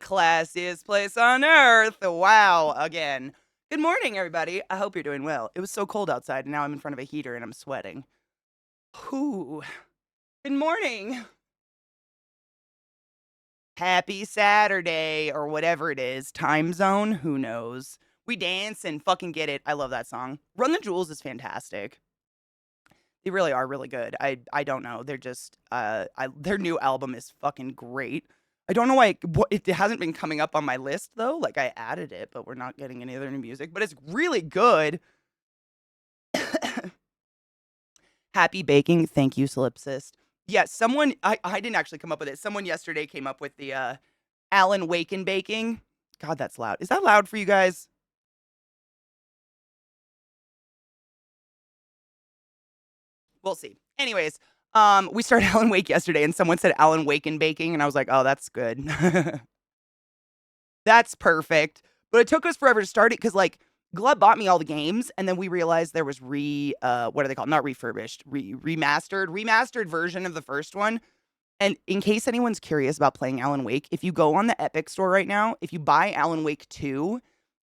classiest place on earth. Wow, again. Good morning, everybody. I hope you're doing well. It was so cold outside, and now I'm in front of a heater and I'm sweating. Whew. Good morning. Happy Saturday, or whatever it is. Time zone? Who knows? We dance and fucking get it. I love that song. Run the Jewels is fantastic. They really are really good. I don't know. They're just their new album is fucking great. I don't know why it hasn't been coming up on my list though. Like I added it, but we're not getting any other new music. But it's really good. Happy baking. Thank you, Solipsist. Yeah, someone I didn't actually come up with it. Someone yesterday came up with the Alan Waken baking. God, that's loud. Is that loud for you guys? We'll see. Anyways, we started Alan Wake yesterday, and someone said Alan Waken baking, and I was like, oh, that's good. That's perfect. But it took us forever to start it because like Glub bought me all the games, and then we realized there was what are they called? Not refurbished, remastered version of the first one. And in case anyone's curious about playing Alan Wake, if you go on the Epic store right now, if you buy Alan Wake 2,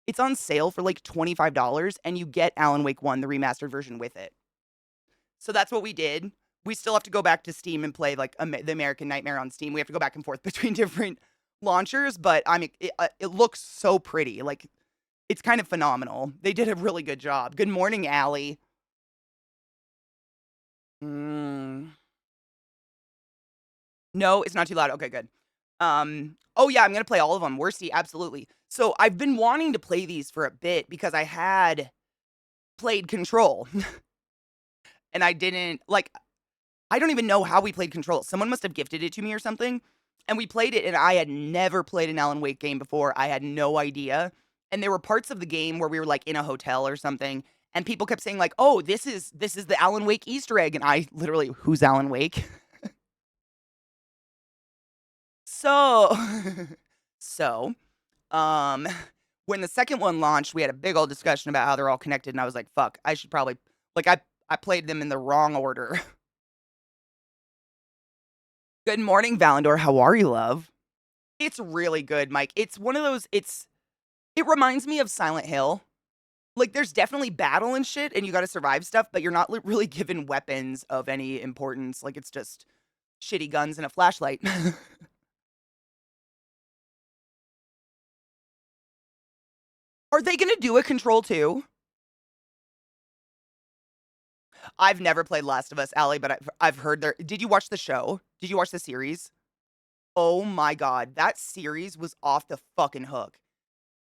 it's on sale for like $25 and you get Alan Wake 1, the remastered version with it. So that's what we did. We still have to go back to Steam and play like the American Nightmare on Steam. We have to go back and forth between different launchers, but I mean, it looks so pretty. Like, it's kind of phenomenal. They did a really good job. Good morning, Allie. Mm. No, it's not too loud. Okay, good. Oh yeah, I'm gonna play all of them. Worsty, absolutely. So I've been wanting to play these for a bit because I had played Control, and I didn't like. I don't even know how we played Control. Someone must have gifted it to me or something. And we played it, and I had never played an Alan Wake game before. I had no idea. And there were parts of the game where we were like in a hotel or something, and people kept saying like, "Oh, this is the Alan Wake Easter egg," and I literally, who's Alan Wake? So, so, um, when the second one launched, we had a big old discussion about how they're all connected, and I was like, "Fuck, I should probably like I played them in the wrong order." Good morning, Valandor. How are you, love? It's really good, Mike. It's one of those it reminds me of Silent Hill. Like, there's definitely battle and shit, and you gotta survive stuff, but you're not really given weapons of any importance. Like, it's just shitty guns and a flashlight. Are they gonna do a Control 2? I've never played Last of Us, Allie, but I've heard there. Did you watch the show? Did you watch the series? Oh my god, that series was off the fucking hook.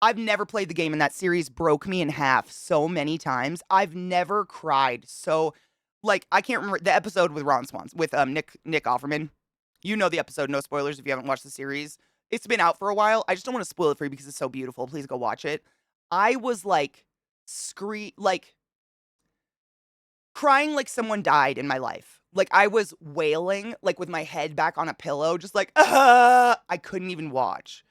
I've never played the game, and that series broke me in half so many times. I've never cried so like, I can't remember the episode with Ron Swans with, Nick Offerman. You know the episode, no spoilers if you haven't watched the series. It's been out for a while. I just don't wanna spoil it for you because it's so beautiful. Please go watch it. I was, like, crying like someone died in my life. Like, I was wailing, like, with my head back on a pillow, just like, "Ah!" I couldn't even watch.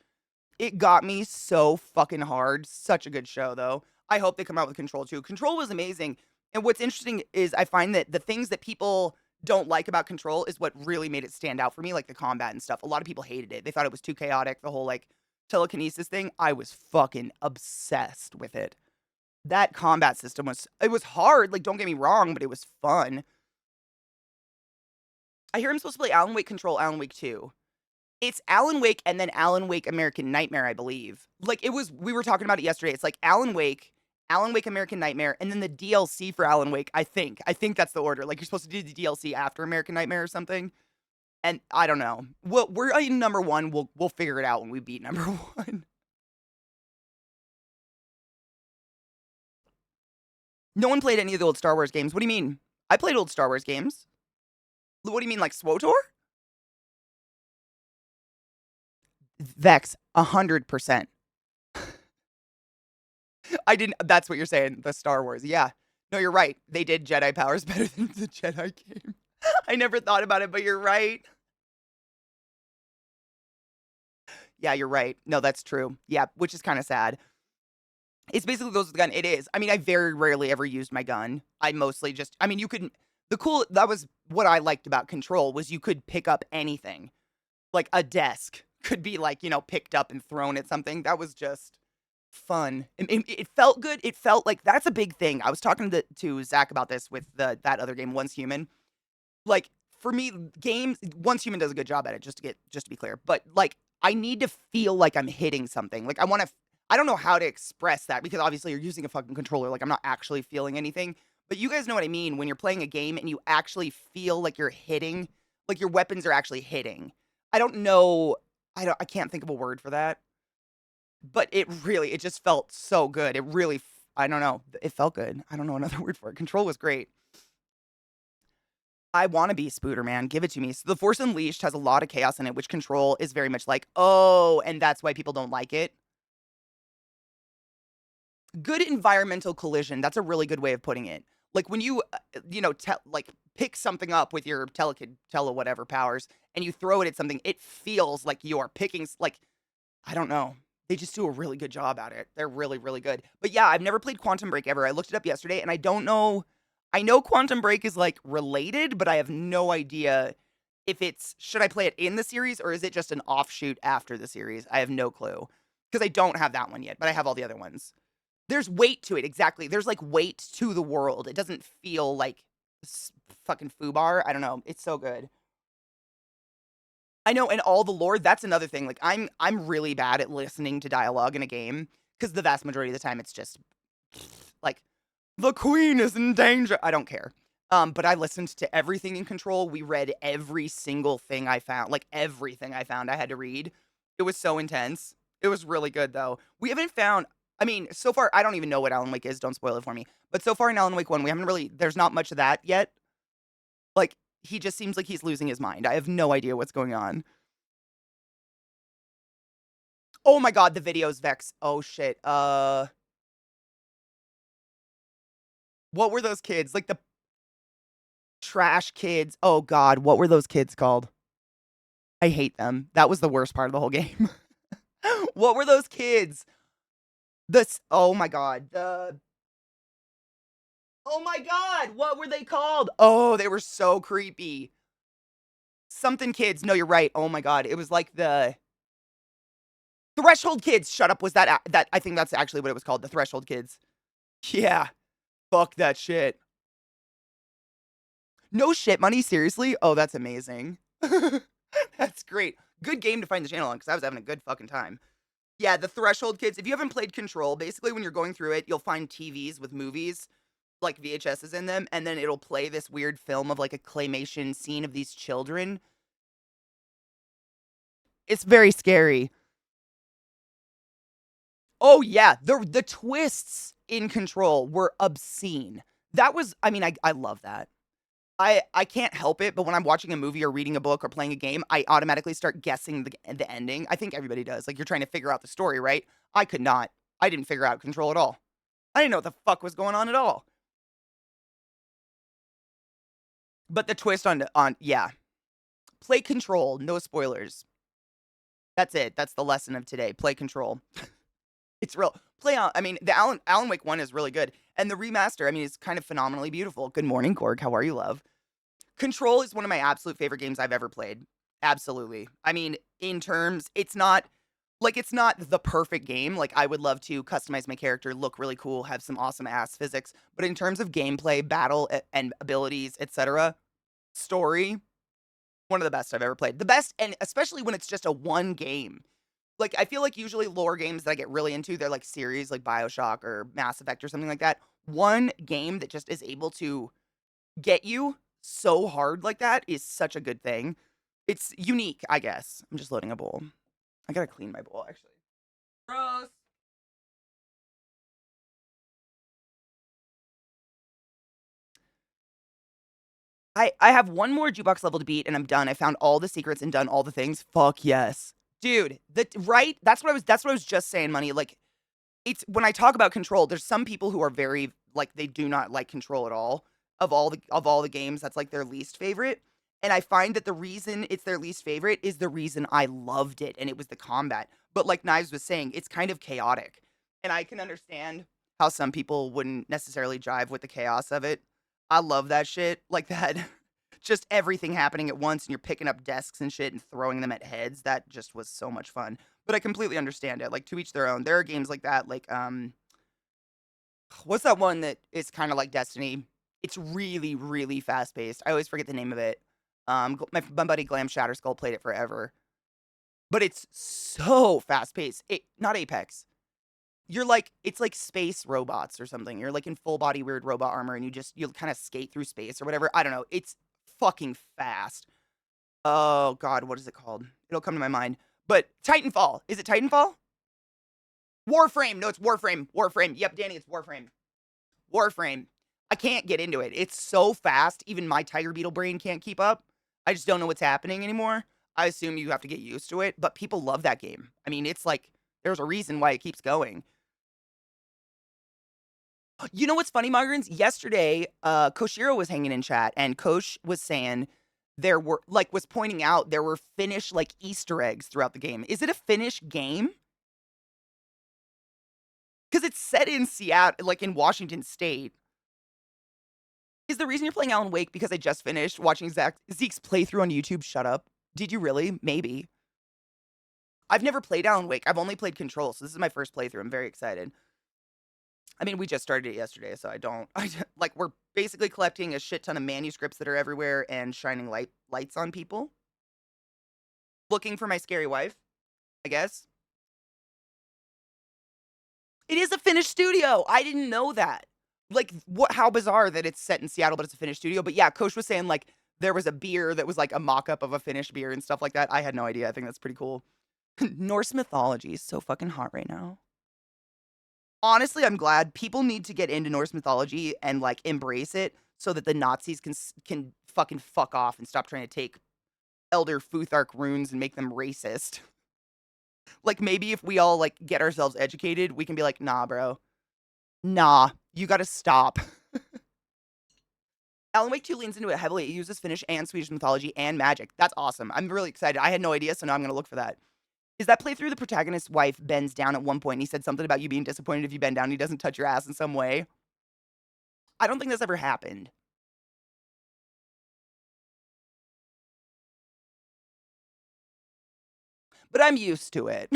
It got me so fucking hard. Such a good show, though. I hope they come out with Control 2. Control was amazing, and what's interesting is I find that the things that people don't like about Control is what really made it stand out for me, like the combat and stuff. A lot of people hated it. They thought it was too chaotic, the whole, like, telekinesis thing. I was fucking obsessed with it. That combat system was hard, like, don't get me wrong, but it was fun. I hear I'm supposed to play Alan Wake Control, Alan Wake 2. It's Alan Wake and then Alan Wake American Nightmare, I believe. Like, we were talking about it yesterday. It's like Alan Wake American Nightmare, and then the DLC for Alan Wake, I think. I think that's the order. Like, you're supposed to do the DLC after American Nightmare or something. And I don't know. We're in number 1. We'll figure it out when we beat number 1. No one played any of the old Star Wars games. What do you mean? I played old Star Wars games. What do you mean, like SWOTOR? Vex, 100%. I didn't that's what you're saying, the Star Wars, yeah. No, you're right. They did Jedi powers better than the Jedi game. I never thought about it, but you're right. Yeah, you're right. No, that's true. Yeah, which is kinda sad. It's basically goes with the gun. It is. I mean, I very rarely ever used my gun. I mostly just I mean, you could that was what I liked about Control was you could pick up anything, like a desk. could be like, picked up and thrown at something. That was just fun. It felt good. It felt like that's a big thing. I was talking to Zach about this with that other game, Once Human. Like for me, games Once Human does a good job at it. Just to be clear, but like I need to feel like I'm hitting something. Like I want to. I don't know how to express that because obviously you're using a fucking controller. Like I'm not actually feeling anything. But you guys know what I mean when you're playing a game and you actually feel like you're hitting, like your weapons are actually hitting. I don't know. I can't think of a word for that. But it just felt so good. It really, I don't know. It felt good. I don't know another word for it. Control was great. I want to be Spooter, man. Give it to me. So the Force Unleashed has a lot of chaos in it, which Control is very much like, oh, and that's why people don't like it. Good environmental collision. That's a really good way of putting it. Like when you, like pick something up with your tele whatever powers and you throw it at something, it feels like you are picking, like, I don't know. They just do a really good job at it. They're really, really good. But yeah, I've never played Quantum Break ever. I looked it up yesterday and I don't know. I know Quantum Break is like related, but I have no idea if should I play it in the series or is it just an offshoot after the series? I have no clue because I don't have that one yet, but I have all the other ones. There's weight to it, exactly. There's like weight to the world. It doesn't feel like fucking foobar. I don't know. It's so good. I know, and all the lore, that's another thing. Like I'm really bad at listening to dialogue in a game because the vast majority of the time it's just like the queen is in danger. I don't care. But I listened to everything in Control. We read every single thing I found, like everything I found I had to read. It was so intense. It was really good though. We haven't found I mean, so far I don't even know what Alan Wake is, don't spoil it for me. But so far in Alan Wake 1, we haven't really there's not much of that yet. Like he just seems like he's losing his mind. I have no idea what's going on. Oh my god, the videos, Vex. Oh shit. What were those kids? Like the trash kids. Oh god, what were those kids called? I hate them. That was the worst part of the whole game. What were those kids? This oh my god. Oh my god, what were they called? Oh, they were so creepy. Something kids. No, you're right. Oh my god. It was like the Threshold Kids. Shut up. Was that I think that's actually what it was called, the Threshold Kids. Yeah. Fuck that shit. No shit money, seriously? Oh, that's amazing. That's great. Good game to find the channel on because I was having a good fucking time. Yeah, the Threshold Kids. If you haven't played Control, basically when you're going through it, you'll find TVs with movies, like VHSs in them, and then it'll play this weird film of like a claymation scene of these children. It's very scary. Oh yeah, the twists in Control were obscene. That was I mean, I love that. I can't help it, but when I'm watching a movie or reading a book or playing a game, I automatically start guessing the ending. I think everybody does. Like you're trying to figure out the story, right? I could not. I didn't figure out Control at all. I didn't know what the fuck was going on at all. But the twist on yeah. Play Control, no spoilers. That's it. That's the lesson of today. Play Control. It's real. Play on. I mean, the Alan Wake 1 is really good. And the remaster, I mean, is kind of phenomenally beautiful. Good morning, Gorg. How are you, love? Control is one of my absolute favorite games I've ever played. Absolutely. I mean, in terms, it's not the perfect game. Like I would love to customize my character, look really cool, have some awesome ass physics, but in terms of gameplay, battle and abilities, etc., story, one of the best I've ever played. The best and especially when it's just a one game. Like I feel like usually lore games that I get really into, they're like series like BioShock or Mass Effect or something like that. One game that just is able to get you so hard like that is such a good thing. It's unique, I guess. I'm just loading a bowl. I gotta clean my bowl, actually. Gross. I have one more jukebox level to beat and I'm done. I found all the secrets and done all the things. Fuck yes. Dude, right? That's what I was just saying, Money. Like it's when I talk about Control, there's some people who are very like they do not like Control at all. Of all the games, that's like their least favorite. And I find that the reason it's their least favorite is the reason I loved it, and it was the combat. But like Knives was saying, it's kind of chaotic. And I can understand how some people wouldn't necessarily jive with the chaos of it. I love that shit. Like that Just everything happening at once, and you're picking up desks and shit and throwing them at heads. That just was so much fun. But I completely understand it. Like, to each their own. There are games like that, like, what's that one that is kind of like Destiny? It's really, really fast paced. I always forget the name of it. My buddy Glam Shatterskull played it forever, but it's so fast paced. It not Apex. You're like it's like space robots or something. You're like in full body weird robot armor, and you kind of skate through space or whatever. I don't know. It's fucking fast. Oh God, what is it called? It'll come to my mind. But Titanfall. Is it Titanfall? Warframe. No, it's Warframe. Warframe. Yep, Danny, it's Warframe. Warframe. I can't get into it. It's so fast, even my Tiger Beetle brain can't keep up. I just don't know what's happening anymore. I assume you have to get used to it, but people love that game. I mean, it's like there's a reason why it keeps going. You know what's funny, migrants? Yesterday, Koshiro was hanging in chat, and Kosh was saying there were was pointing out there were Finnish like Easter eggs throughout the game. Is it a Finnish game? Because it's set in Seattle, like in Washington State. Is the reason you're playing Alan Wake because I just finished watching Zeke's playthrough on YouTube? Shut up. Did you really? Maybe. I've never played Alan Wake. I've only played Control, so this is my first playthrough. I'm very excited. I mean, we just started it yesterday, so like, we're basically collecting a shit ton of manuscripts that are everywhere and shining lights on people. Looking for my scary wife, I guess. It is a Finnish studio. I didn't know that. Like, how bizarre that it's set in Seattle, but it's a Finnish studio. But yeah, Coach was saying, like, there was a beer that was like a mock-up of a Finnish beer and stuff like that. I had no idea. I think that's pretty cool. Norse mythology is so fucking hot right now. Honestly, I'm glad people need to get into Norse mythology and like embrace it so that the Nazis can fucking fuck off and stop trying to take Elder Futhark runes and make them racist. Like, maybe if we all like get ourselves educated, we can be like, nah, bro. Nah, you gotta stop. Alan Wake 2 leans into it heavily. It uses Finnish and Swedish mythology and magic. That's awesome. I'm really excited. I had no idea, so now I'm gonna look for that. Is that playthrough the protagonist's wife bends down at one point and he said something about you being disappointed if you bend down and he doesn't touch your ass in some way? I don't think that's ever happened. But I'm used to it.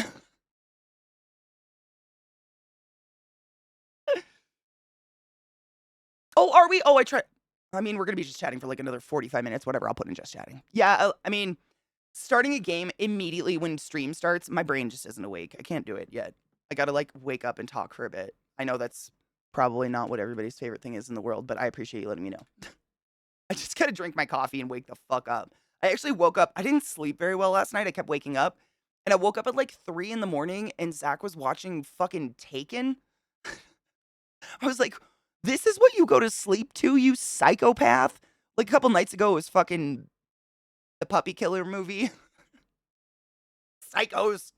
Oh, are we? Oh, I mean, we're going to be just chatting for like another 45 minutes, whatever. I'll put in just chatting. Yeah, I mean, starting a game immediately when stream starts, my brain just isn't awake. I can't do it yet. I got to like wake up and talk for a bit. I know that's probably not what everybody's favorite thing is in the world, but I appreciate you letting me know. I just got to drink my coffee and wake the fuck up. I actually woke up. I didn't sleep very well last night. I kept waking up. And I woke up at like 3 in the morning and Zach was watching fucking Taken. I was like, this is what you go to sleep to, you psychopath? Like a couple nights ago, it was fucking the puppy killer movie. Psychos.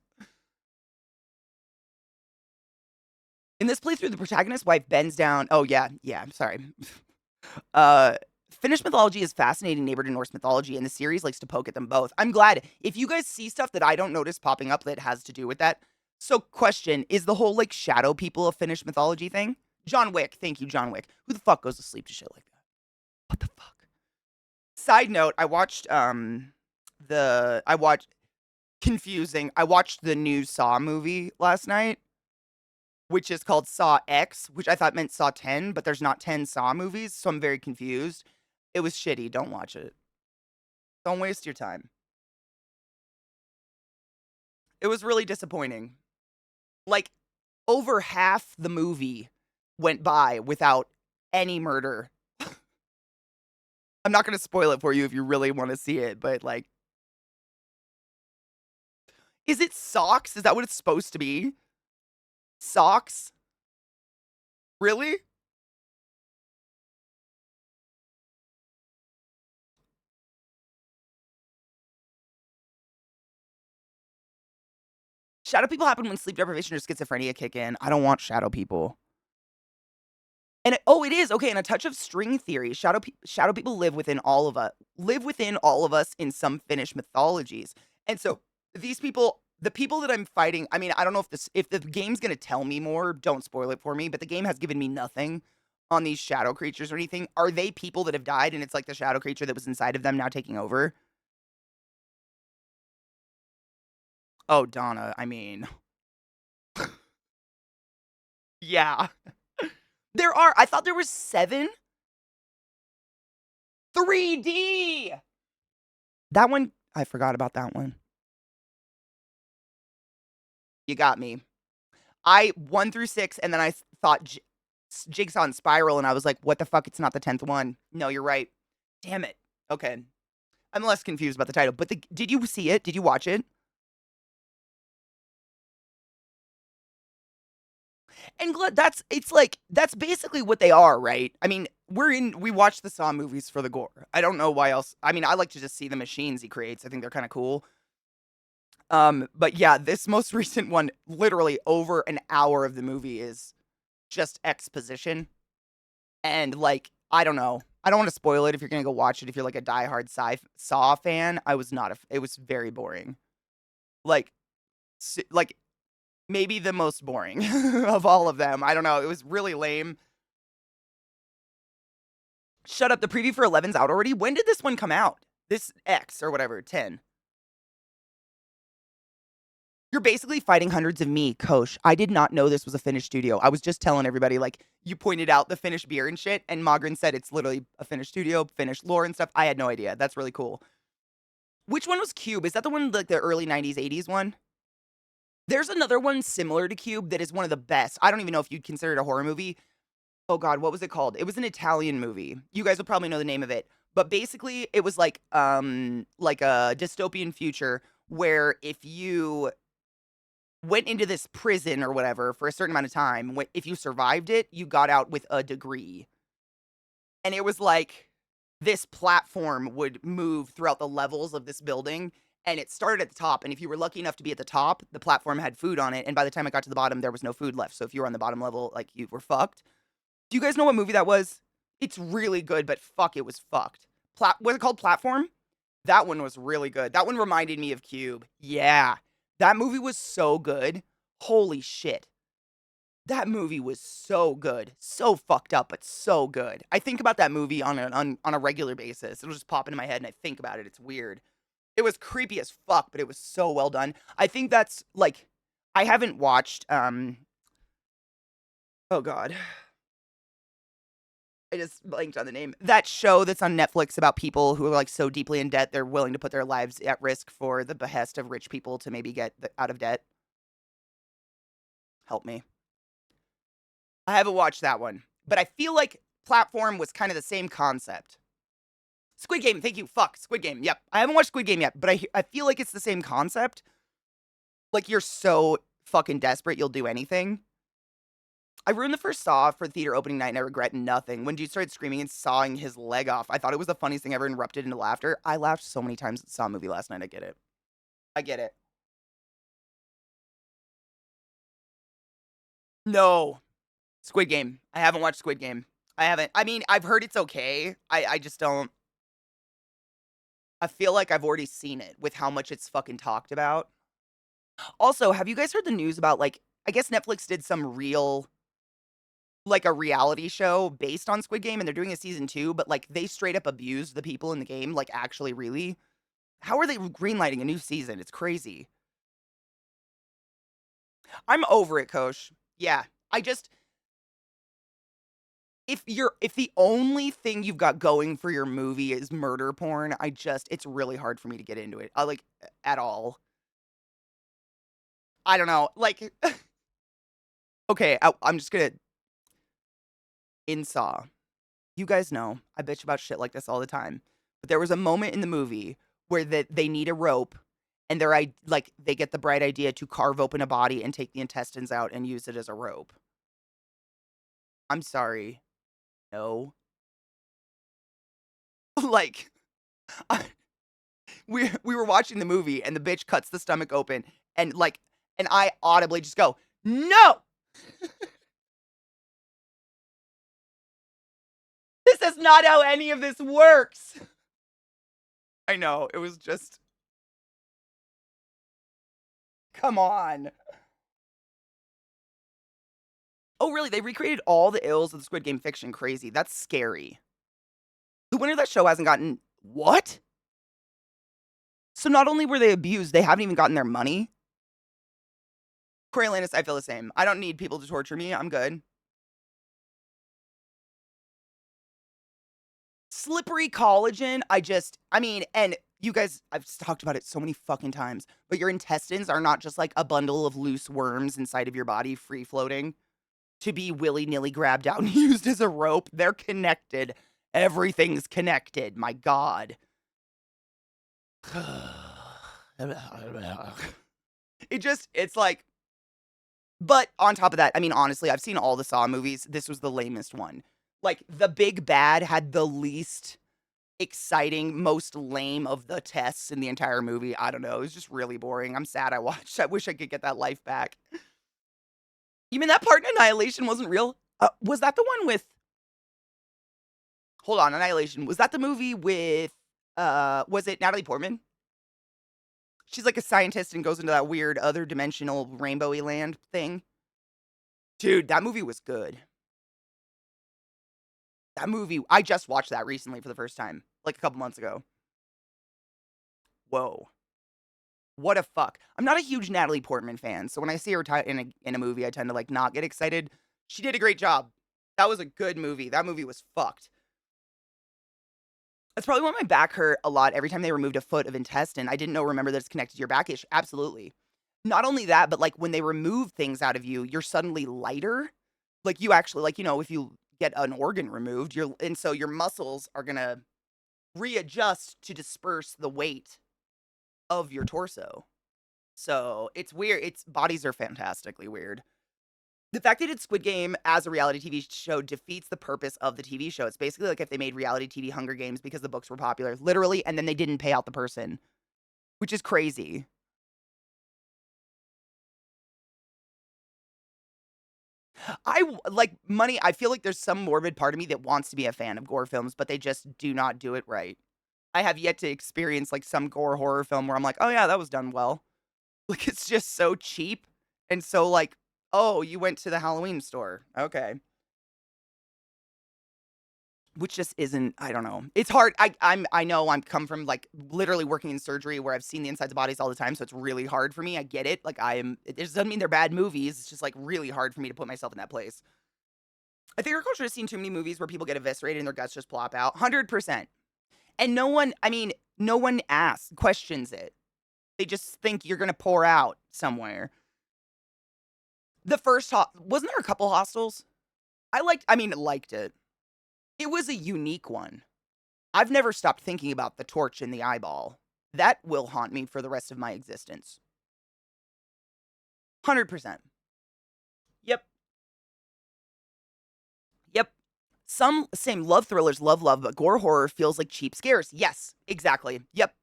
In this playthrough, the protagonist's wife bends down. Oh, yeah. I'm sorry. Finnish mythology is fascinating neighbor to Norse mythology, and the series likes to poke at them both. I'm glad. If you guys see stuff that I don't notice popping up that has to do with that. So, question, is the whole, like, shadow people a Finnish mythology thing? John Wick. Thank you, John Wick. Who the fuck goes to sleep to shit like that? What the fuck? Side note, I watched confusing. I watched the new Saw movie last night, which is called Saw X, which I thought meant Saw 10, but there's not 10 Saw movies, so I'm very confused. It was shitty. Don't watch it. Don't waste your time. It was really disappointing. Like, over half the movie went by without any murder. I'm not going to spoil it for you if you really want to see it, but like, is it socks? Is that what it's supposed to be? Socks? Really? Shadow people happen when sleep deprivation or schizophrenia kick in. I don't want shadow people. And it is okay. And a touch of string theory. Shadow people live within all of us in some Finnish mythologies. And so these people, the people that I'm fighting. I mean, I don't know if the game's gonna tell me more. Don't spoil it for me. But the game has given me nothing on these shadow creatures or anything? Are they people that have died and it's like the shadow creature that was inside of them now taking over? Oh, Donna, I mean, yeah. There are. I thought there was 7. 3D. That one, I forgot about that one. You got me. I 1 through 6, and then I thought Jigsaw and Spiral, and I was like, what the fuck? It's not the 10th one. No, you're right. Damn it. Okay. I'm less confused about the title. But did you see it? Did you watch it? And it's like that's basically what they are, right? I mean, we watch the Saw movies for the gore. I don't know why else. I mean, I like to just see the machines he creates. I think they're kind of cool. But yeah, this most recent one, literally over an hour of the movie is just exposition. And like, I don't know. I don't want to spoil it if you're gonna go watch it. If you're like a diehard Saw fan, I was not. It was very boring. Like, like maybe the most boring of all of them. I don't know. It was really lame. Shut up. The preview for 11's out already. When did this one come out? This X or whatever, 10. You're basically fighting hundreds of me, Kosh. I did not know this was a Finnish studio. I was just telling everybody, like, you pointed out the Finnish beer and shit, and Magrin said it's literally a Finnish studio, Finnish lore and stuff. I had no idea. That's really cool. Which one was Cube? Is that the one, like, the early 90s, 80s one? There's another one similar to Cube that is one of the best. I don't even know if you'd consider it a horror movie. Oh, God, what was it called? It was an Italian movie. You guys will probably know the name of it. But basically, it was like a dystopian future where if you went into this prison or whatever for a certain amount of time, if you survived it, you got out with a degree. And it was like this platform would move throughout the levels of this building. And it started at the top. And if you were lucky enough to be at the top, the platform had food on it. And by the time it got to the bottom, there was no food left. So if you were on the bottom level, like you were fucked. Do you guys know what movie that was? It's really good, but fuck, it was fucked. Was it called Platform? That one was really good. That one reminded me of Cube. Yeah. That movie was so good. Holy shit. That movie was so good. So fucked up, but so good. I think about that movie on a regular basis. It'll just pop into my head and I think about it. It's weird. It was creepy as fuck, but it was so well done. I think that's like I haven't watched oh god. I just blanked on the name. That show that's on Netflix about people who are like so deeply in debt they're willing to put their lives at risk for the behest of rich people to maybe get out of debt. Help me. I haven't watched that one, but I feel like Platform was kind of the same concept. Squid Game, thank you. Fuck, Squid Game. Yep. I haven't watched Squid Game yet, but I feel like it's the same concept. Like you're so fucking desperate you'll do anything. I ruined the first Saw for theater opening night and I regret nothing. When dude started screaming and sawing his leg off, I thought it was the funniest thing ever, erupted into laughter. I laughed so many times at the Saw movie last night. I get it. I get it. No. Squid Game. I haven't watched Squid Game. I haven't. I mean, I've heard it's okay. I just don't. I feel like I've already seen it with how much it's fucking talked about. Also, have you guys heard the news about like I guess Netflix did some real like a reality show based on Squid Game and they're doing a season 2, but like they straight up abused the people in the game, like actually really. How are they greenlighting a new season? It's crazy. I'm over it, Kosh. Yeah. I just if the only thing you've got going for your movie is murder porn, it's really hard for me to get into it. I like at all. I don't know. Like okay, I'm just gonna in Saw. You guys know I bitch about shit like this all the time. But there was a moment in the movie where they need a rope and they get the bright idea to carve open a body and take the intestines out and use it as a rope. I'm sorry. No. Like I, we were watching the movie and the bitch cuts the stomach open and like and I audibly just go, "No! This is not how any of this works." I know. It was just come on. Oh, really? They recreated all the ills of the Squid Game fiction. Crazy. That's scary. The winner of that show hasn't gotten what? So not only were they abused, they haven't even gotten their money. Coriolanus, I feel the same. I don't need people to torture me. I'm good. Slippery collagen. I mean, and you guys, I've talked about it so many fucking times, but your intestines are not just like a bundle of loose worms inside of your body free floating to be willy nilly grabbed out and used as a rope. They're connected. Everything's connected. My God. It's like, but on top of that, I mean, honestly, I've seen all the Saw movies. This was the lamest one. Like, the big bad had the least exciting, most lame of the tests in the entire movie. I don't know. It was just really boring. I'm sad I watched. I wish I could get that life back. You mean that part in Annihilation wasn't real? Was that the one with. Hold on, Annihilation. Was that the movie with. Was it Natalie Portman? She's like a scientist and goes into that weird other dimensional rainbowy land thing. Dude, that movie was good. That movie, I just watched that recently for the first time, like a couple months ago. Whoa. What a fuck. I'm not a huge Natalie Portman fan, so when I see her in a movie, I tend to like not get excited. She did a great job. That was a good movie. That movie was fucked. That's probably why my back hurt a lot every time they removed a foot of intestine. I didn't remember that it's connected to your back ish. Absolutely. Not only that, but like when they remove things out of you, you're suddenly lighter. Like you actually, like, if you get an organ removed, and so your muscles are gonna readjust to disperse the weight of your torso. So it's weird. Bodies are fantastically weird. The fact they did Squid Game as a reality TV show defeats the purpose of the TV show. It's basically like if they made reality TV Hunger Games because the books were popular, literally, and then they didn't pay out the person, which is crazy. I like money. I feel like there's some morbid part of me that wants to be a fan of gore films, but they just do not do it right. I have yet to experience like some gore horror film where I'm like, oh yeah, that was done well. Like it's just so cheap and so like, oh, you went to the Halloween store. Okay. Which just isn't, I don't know. It's hard. I know I'm come from like literally working in surgery where I've seen the insides of bodies all the time, so it's really hard for me. I get it. Like it just doesn't mean they're bad movies. It's just like really hard for me to put myself in that place. I think our culture has seen too many movies where people get eviscerated and their guts just plop out. 100%. And no one asks, questions it. They just think you're going to pour out somewhere. The first, wasn't there a couple hostels? Liked it. It was a unique one. I've never stopped thinking about the torch in the eyeball. That will haunt me for the rest of my existence. 100%. Yep. Yep. Some same love thrillers, love, but gore horror feels like cheap scares. Yes, exactly. Yep.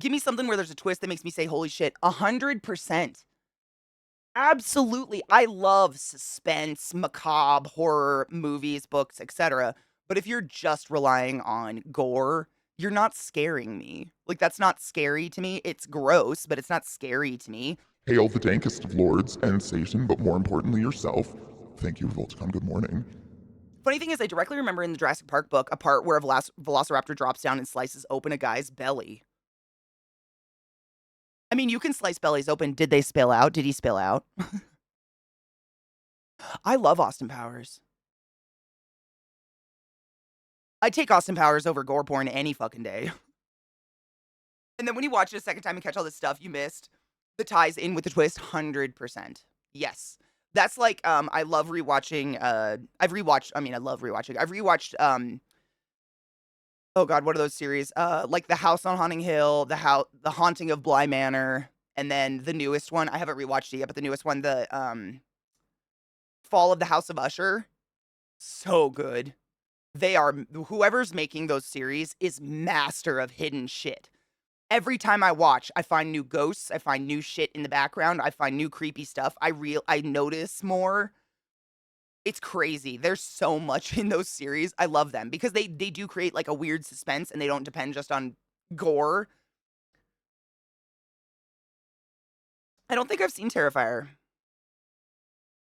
Give me something where there's a twist that makes me say, holy shit, 100%. Absolutely. I love suspense, macabre, horror, movies, books, etc. But if you're just relying on gore, you're not scaring me. Like, that's not scary to me. It's gross, but it's not scary to me. Hail the dankest of lords and Satan, but more importantly yourself. Thank you, Volticon. Good morning. Funny thing is, I directly remember in the Jurassic Park book a part where a velociraptor drops down and slices open a guy's belly. I mean, you can slice bellies open. Did they spill out? Did he spill out? I love Austin Powers. I'd take Austin Powers over gore porn any fucking day. And then when you watch it a second time and catch all this stuff you missed, the ties in with the twist, 100%. Yes. That's like, I love rewatching, I love rewatching. I've rewatched, oh god, what are those series? Like The House on Haunting Hill, The Haunting of Bly Manor, and then the newest one, I haven't rewatched it yet, but the newest one, the, Fall of the House of Usher. So good. Whoever's making those series is master of hidden shit. Every time I watch, I find new ghosts, I find new shit in the background, I find new creepy stuff. I notice more. It's crazy. There's so much in those series. I love them because they do create like a weird suspense and they don't depend just on gore. I don't think I've seen Terrifier.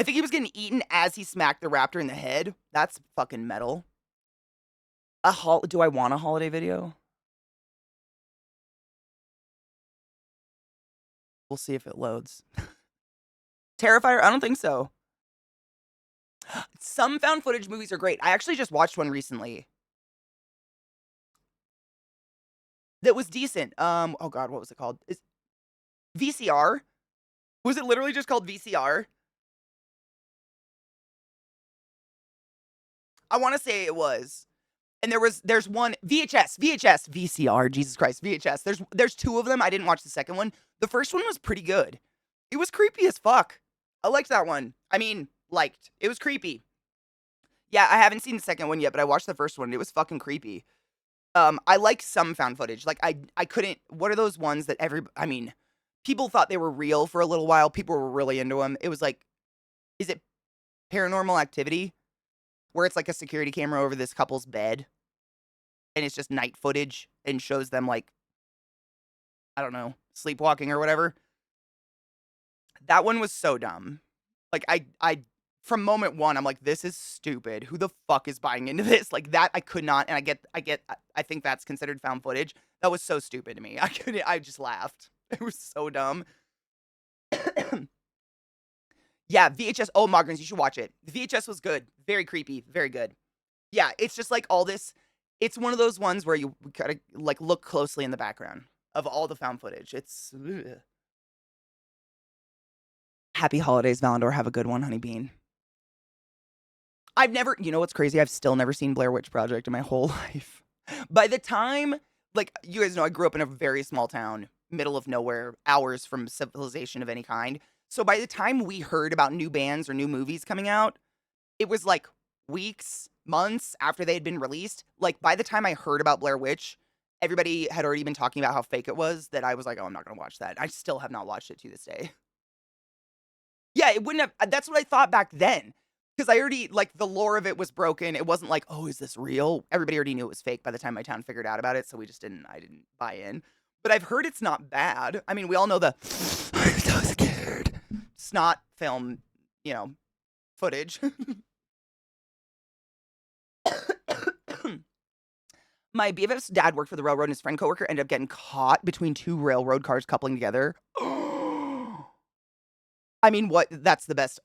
I think he was getting eaten as he smacked the raptor in the head. That's fucking metal. Do I want a holiday video? We'll see if it loads. Terrifier? I don't think so. Some found footage movies are great. I actually just watched one recently that was decent. Oh god, what was it called? Is VCR? Was it literally just called VCR? I want to say it was. And there's one VHS, VCR, Jesus Christ, VHS. There's two of them. I didn't watch the second one. The first one was pretty good. It was creepy as fuck. I liked that one. I mean, liked. It was creepy. Yeah, I haven't seen the second one yet, but I watched the first one. It was fucking creepy. I like some found footage. Like I couldn't. What are those ones that I mean, people thought they were real for a little while. People were really into them. It was like, is it Paranormal Activity, where it's like a security camera over this couple's bed, and it's just night footage and shows them like, I don't know, sleepwalking or whatever. That one was so dumb. Like I from moment one, I'm like, this is stupid. Who the fuck is buying into this? Like that, I could not. And I think that's considered found footage. That was so stupid to me. I just laughed. It was so dumb. Yeah, VHS. Oh, Mogrins, you should watch it. The VHS was good. Very creepy. Very good. Yeah, it's just like all this. It's one of those ones where you gotta like look closely in the background of all the found footage. It's ugh. Happy holidays, Valendor. Have a good one, Honey Bean. I've never, you know what's crazy? I've still never seen Blair Witch Project in my whole life. By the time, like, you guys know, I grew up in a very small town, middle of nowhere, hours from civilization of any kind. So by the time we heard about new bands or new movies coming out, it was like weeks, months after they had been released. Like, by the time I heard about Blair Witch, everybody had already been talking about how fake it was, that I was like, oh, I'm not going to watch that. I still have not watched it to this day. Yeah, it wouldn't have. That's what I thought back then. Because I already, like, the lore of it was broken. It wasn't like, oh, is this real? Everybody already knew it was fake by the time my town figured out about it. So I didn't buy in. But I've heard it's not bad. I mean, we all know the, I'm so scared, snot film, footage. My BFF's dad worked for the railroad and his friend coworker ended up getting caught between two railroad cars coupling together. I mean, that's the best.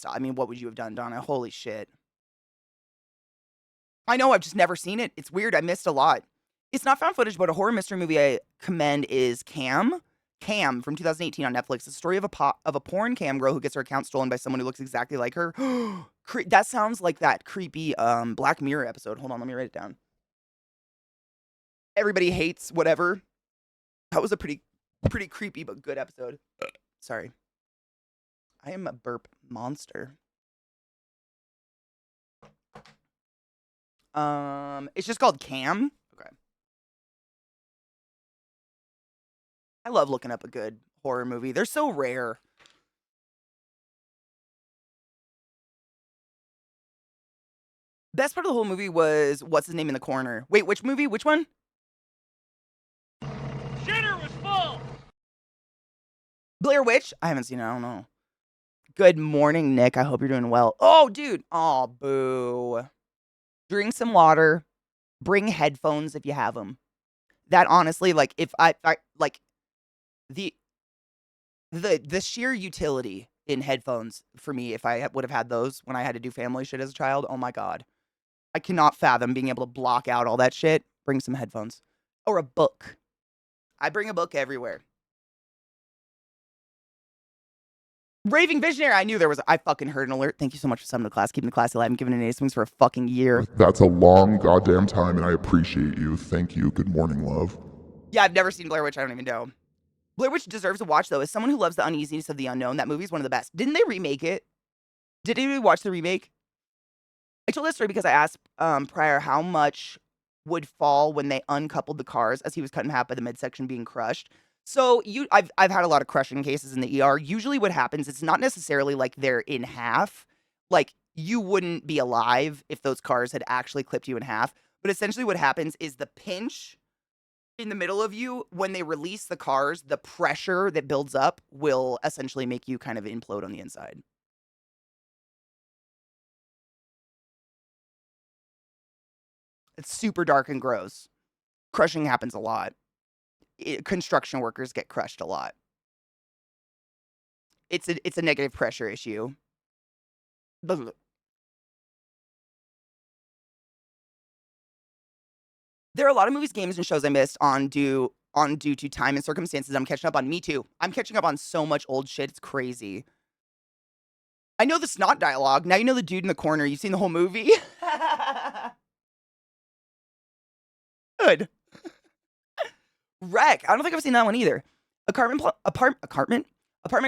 I mean, what would you have done, Donna? Holy shit. I know, I've just never seen it. It's weird. I missed a lot. It's not found footage, but a horror mystery movie I commend is Cam. Cam from 2018 on Netflix. It's the story of a porn cam girl who gets her account stolen by someone who looks exactly like her. That sounds like that creepy Black Mirror episode. Hold on, let me write it down. Everybody hates whatever. That was a pretty creepy but good episode. Sorry. I am a burp monster. It's just called Cam. Okay. I love looking up a good horror movie. They're so rare. Best part of the whole movie was what's his name in the corner. Wait, which movie? Which one? Shitter was full. Blair Witch? I haven't seen it. I don't know. Good morning, Nick. I hope you're doing well. Oh, dude. Oh, boo. Drink some water. Bring headphones if you have them. That honestly, like, if I like the sheer utility in headphones for me, if I would have had those when I had to do family shit as a child, oh my god. I cannot fathom being able to block out all that shit. Bring some headphones. Or a book. I bring a book everywhere. Raving Visionary. I fucking heard an alert. Thank you so much for summoning the class. Keeping the class alive and giving it an swings for a fucking year. That's a long goddamn time, and I appreciate you. Thank you. Good morning, love. Yeah, I've never seen Blair Witch. I don't even know. Blair Witch deserves a watch, though. As someone who loves the uneasiness of the unknown, that movie's one of the best. Didn't they remake it? Did anybody watch the remake? I told this story because I asked prior how much would fall when they uncoupled the cars as he was cut in half by the midsection being crushed. So I've had a lot of crushing cases in the ER. Usually what happens, it's not necessarily like they're in half. Like, you wouldn't be alive if those cars had actually clipped you in half. But essentially what happens is the pinch in the middle of you, when they release the cars, the pressure that builds up will essentially make you kind of implode on the inside. It's super dark and gross. Crushing happens a lot. Construction workers get crushed a lot. It's a negative pressure issue. There are a lot of movies, games, and shows I missed due to time and circumstances. I'm catching up on. Me too. I'm catching up on so much old shit. It's crazy. I know the snot dialogue. Now you know the dude in the corner. You've seen the whole movie. Good. Wreck. I don't think I've seen that one either. Apartment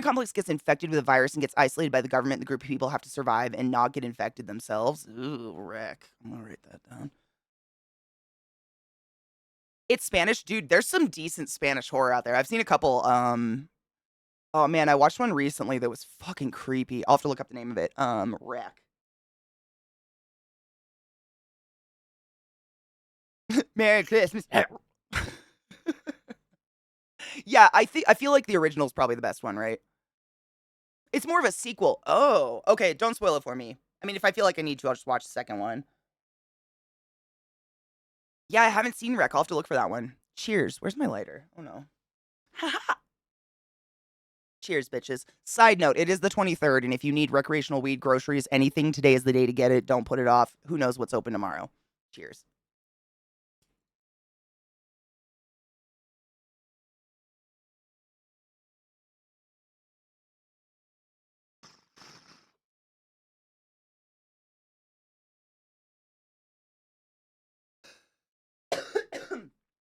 complex gets infected with a virus and gets isolated by the government. The group of people have to survive and not get infected themselves. Ooh, wreck. I'm gonna write that down. It's Spanish, dude. There's some decent Spanish horror out there. I've seen a couple. Oh man, I watched one recently that was fucking creepy. I'll have to look up the name of it. Wreck. Merry Christmas. Yeah, I feel like the original is probably the best one, right? It's more of a sequel. Oh, okay. Don't spoil it for me. I mean, if I feel like I need to, I'll just watch the second one. Yeah, I haven't seen Wreck. I'll have to look for that one. Cheers. Where's my lighter? Oh no. Cheers, bitches. Side note, it is the 23rd, and if you need recreational weed, groceries, anything, today is the day to get it. Don't put it off. Who knows what's open tomorrow? Cheers.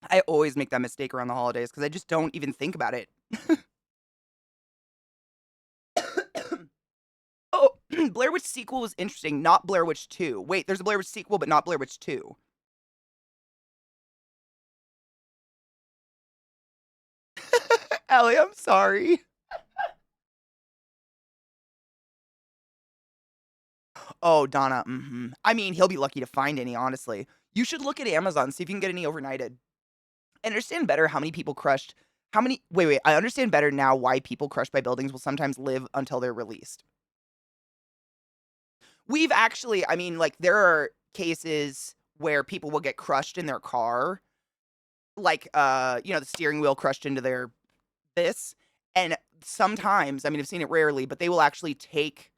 I always make that mistake around the holidays because I just don't even think about it. Oh, Blair Witch sequel was interesting, not Blair Witch 2. Wait, there's a Blair Witch sequel, but not Blair Witch 2. Ellie, I'm sorry. Oh, Donna. I mean, he'll be lucky to find any, honestly. You should look at Amazon, see if you can get any overnighted. I understand better how many people crushed. How many. Wait. I understand better now why people crushed by buildings will sometimes live until they're released. We've actually, I mean, like, there are cases where people will get crushed in their car. Like, the steering wheel crushed into their this. And sometimes, I mean, I've seen it rarely, but they will actually take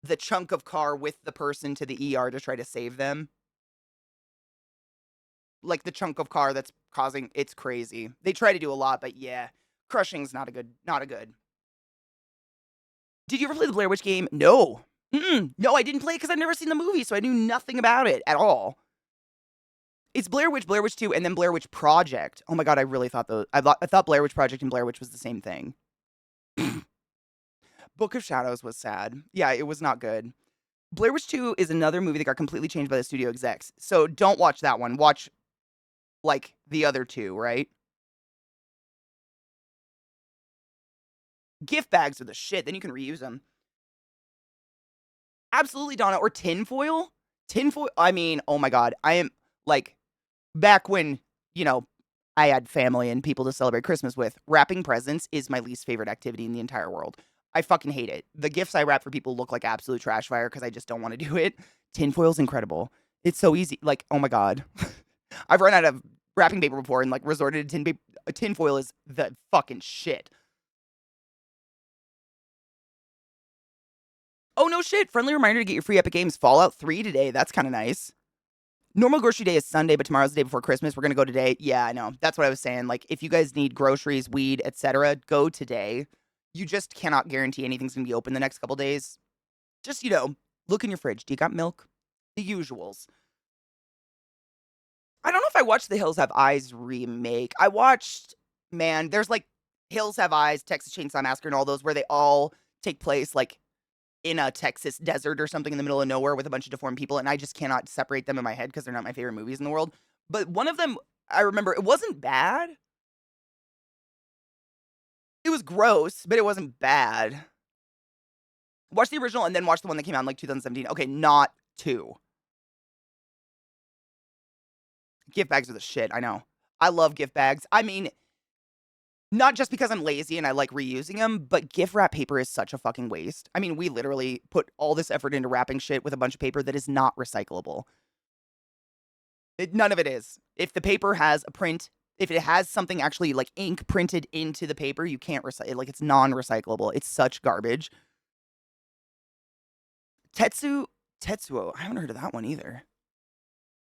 the chunk of car with the person to the ER to try to save them. Like the chunk of car that's causing it's crazy. They try to do a lot, but yeah, crushing's not a good. Did you ever play the Blair Witch game? No. No, I didn't play it because I've never seen the movie, so I knew nothing about it at all. It's Blair Witch 2, and then Blair Witch Project. Oh my god, I really thought those. I thought Blair Witch Project and Blair Witch was the same thing. Book of Shadows was sad. Yeah, it was not good. Blair Witch 2 is another movie that got completely changed by the studio execs. So don't watch that one. Watch, like, the other two, right? Gift bags are the shit. Then you can reuse them. Absolutely, Donna. Or tinfoil. Tinfoil. I mean, oh my god. I am, like, back when, I had family and people to celebrate Christmas with, wrapping presents is my least favorite activity in the entire world. I fucking hate it. The gifts I wrap for people look like absolute trash fire because I just don't want to do it. Tinfoil's incredible. It's so easy. Like, oh my god. I've run out of wrapping paper before and, like, resorted to tinfoil is the fucking shit. Oh, no shit. Friendly reminder to get your free Epic Games Fallout 3 today. That's kind of nice. Normal grocery day is Sunday, but tomorrow's the day before Christmas. We're going to go today. Yeah, I know. That's what I was saying. Like, if you guys need groceries, weed, etc., go today. You just cannot guarantee anything's going to be open the next couple days. Just, look in your fridge. Do you got milk? The usuals. I don't know if I watched the Hills Have Eyes remake. I watched, man, there's like Hills Have Eyes, Texas Chainsaw Massacre, and all those where they all take place like in a Texas desert or something in the middle of nowhere with a bunch of deformed people, and I just cannot separate them in my head because they're not my favorite movies in the world. But one of them, I remember, it wasn't bad. It was gross, but it wasn't bad. Watch the original and then watch the one that came out in like 2017. Okay, not 2. Gift bags are the shit, I know. I love gift bags. I mean, not just because I'm lazy and I like reusing them, but gift wrap paper is such a fucking waste. I mean, we literally put all this effort into wrapping shit with a bunch of paper that is not recyclable. None of it is. If the paper has a print, if it has something actually like ink printed into the paper, you can't recycle. Like it's non-recyclable. It's such garbage. Tetsuo. I haven't heard of that one either.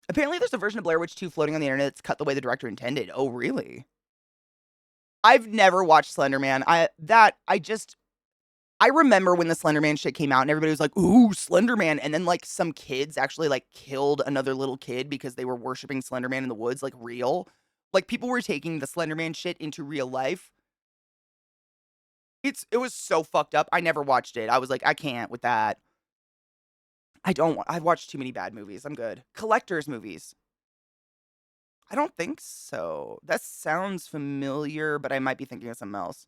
Apparently, there's a version of Blair Witch 2 floating on the internet that's cut the way the director intended. Oh, really? I've never watched Slender Man. I remember when the Slender Man shit came out and everybody was like, "Ooh, Slender Man," and then like some kids actually like killed another little kid because they were worshiping Slender Man in the woods, like real. Like people were taking the Slender Man shit into real life. It was so fucked up. I never watched it. I was like, I can't with that. I've watched too many bad movies. I'm good. Collectors movies. I don't think so. That sounds familiar, but I might be thinking of something else.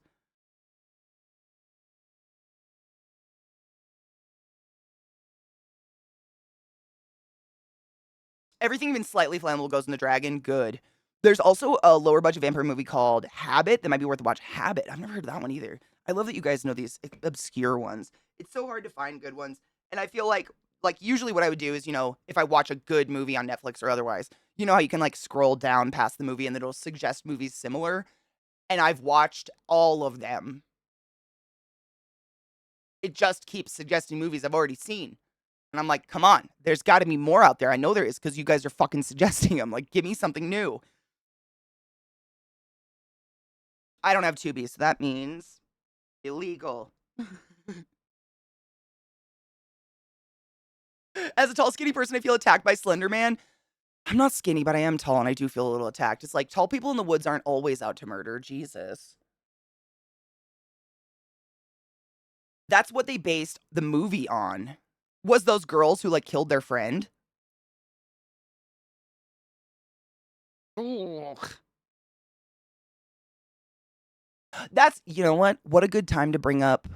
Everything even slightly flammable goes in the dragon. Good. There's also a lower budget vampire movie called Habit that might be worth a watch. Habit. I've never heard of that one either. I love that you guys know these obscure ones. It's so hard to find good ones. And I feel like usually what I would do is, if I watch a good movie on Netflix or otherwise, you know how you can like scroll down past the movie and it'll suggest movies similar. And I've watched all of them. It just keeps suggesting movies I've already seen. And I'm like, come on, there's got to be more out there. I know there is because you guys are fucking suggesting them. Like, give me something new. I don't have Tubi, so that means illegal. As a tall, skinny person, I feel attacked by Slender Man. I'm not skinny, but I am tall, and I do feel a little attacked. It's like tall people in the woods aren't always out to murder. Jesus. That's what they based the movie on. Was those girls who like killed their friend? Ugh. That's, you know what? What a good time to bring up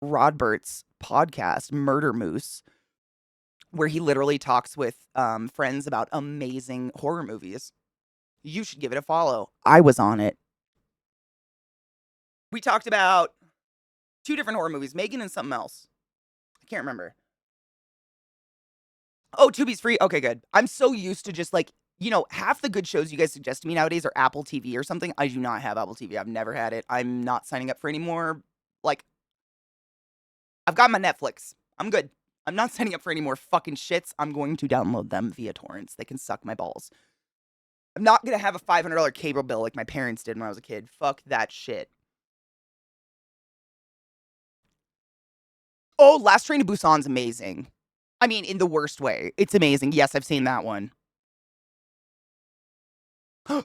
Rodbert's podcast, Murder Moose, where he literally talks with friends about amazing horror movies. You should give it a follow. I was on it. We talked about two different horror movies, Megan and something else. I can't remember. Oh, Tubi's free? Okay, good. I'm so used to just like, half the good shows you guys suggest to me nowadays are Apple TV or something. I do not have Apple TV. I've never had it. I'm not signing up for any more. Like, I've got my Netflix. I'm good. I'm not signing up for any more fucking shits. I'm going to download them via torrents. They can suck my balls. I'm not going to have a $500 cable bill like my parents did when I was a kid. Fuck that shit. Oh, Last Train to Busan's amazing. I mean, in the worst way. It's amazing. Yes, I've seen that one.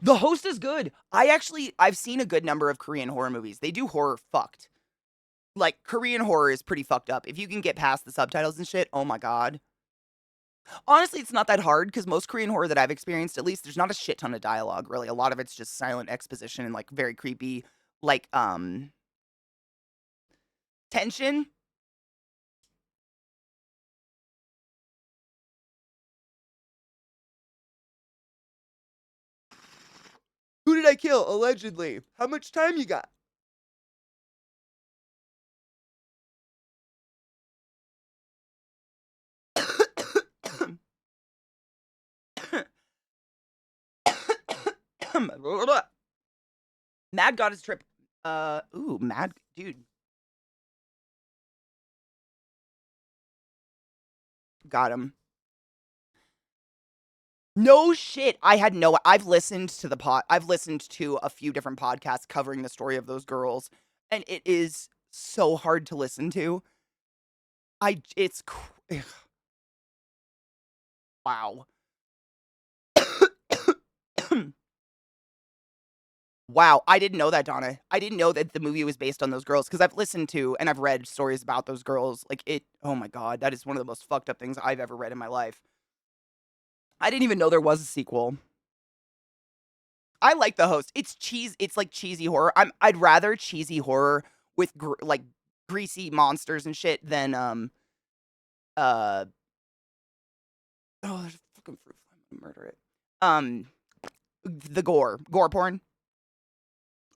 The Host is good. I've seen a good number of Korean horror movies. They do horror fucked. Like, Korean horror is pretty fucked up. If you can get past the subtitles and shit, oh my god. Honestly, it's not that hard because most Korean horror that I've experienced, at least, there's not a shit ton of dialogue, really. A lot of it's just silent exposition and, like, very creepy, like, tension. Who did I kill, allegedly? How much time you got? Mad got his trip. Mad dude. Got him. No shit. I've listened to a few different podcasts covering the story of those girls, and it is so hard to listen to. Ugh, wow. Wow, I didn't know that, Donna. I didn't know that the movie was based on those girls because I've listened to and I've read stories about those girls. Oh my god, that is one of the most fucked up things I've ever read in my life. I didn't even know there was a sequel. I like The Host. It's like cheesy horror. I'd rather cheesy horror with like greasy monsters and shit than uh oh, there's a fucking fruit fly. I'm gonna murder it. The gore porn.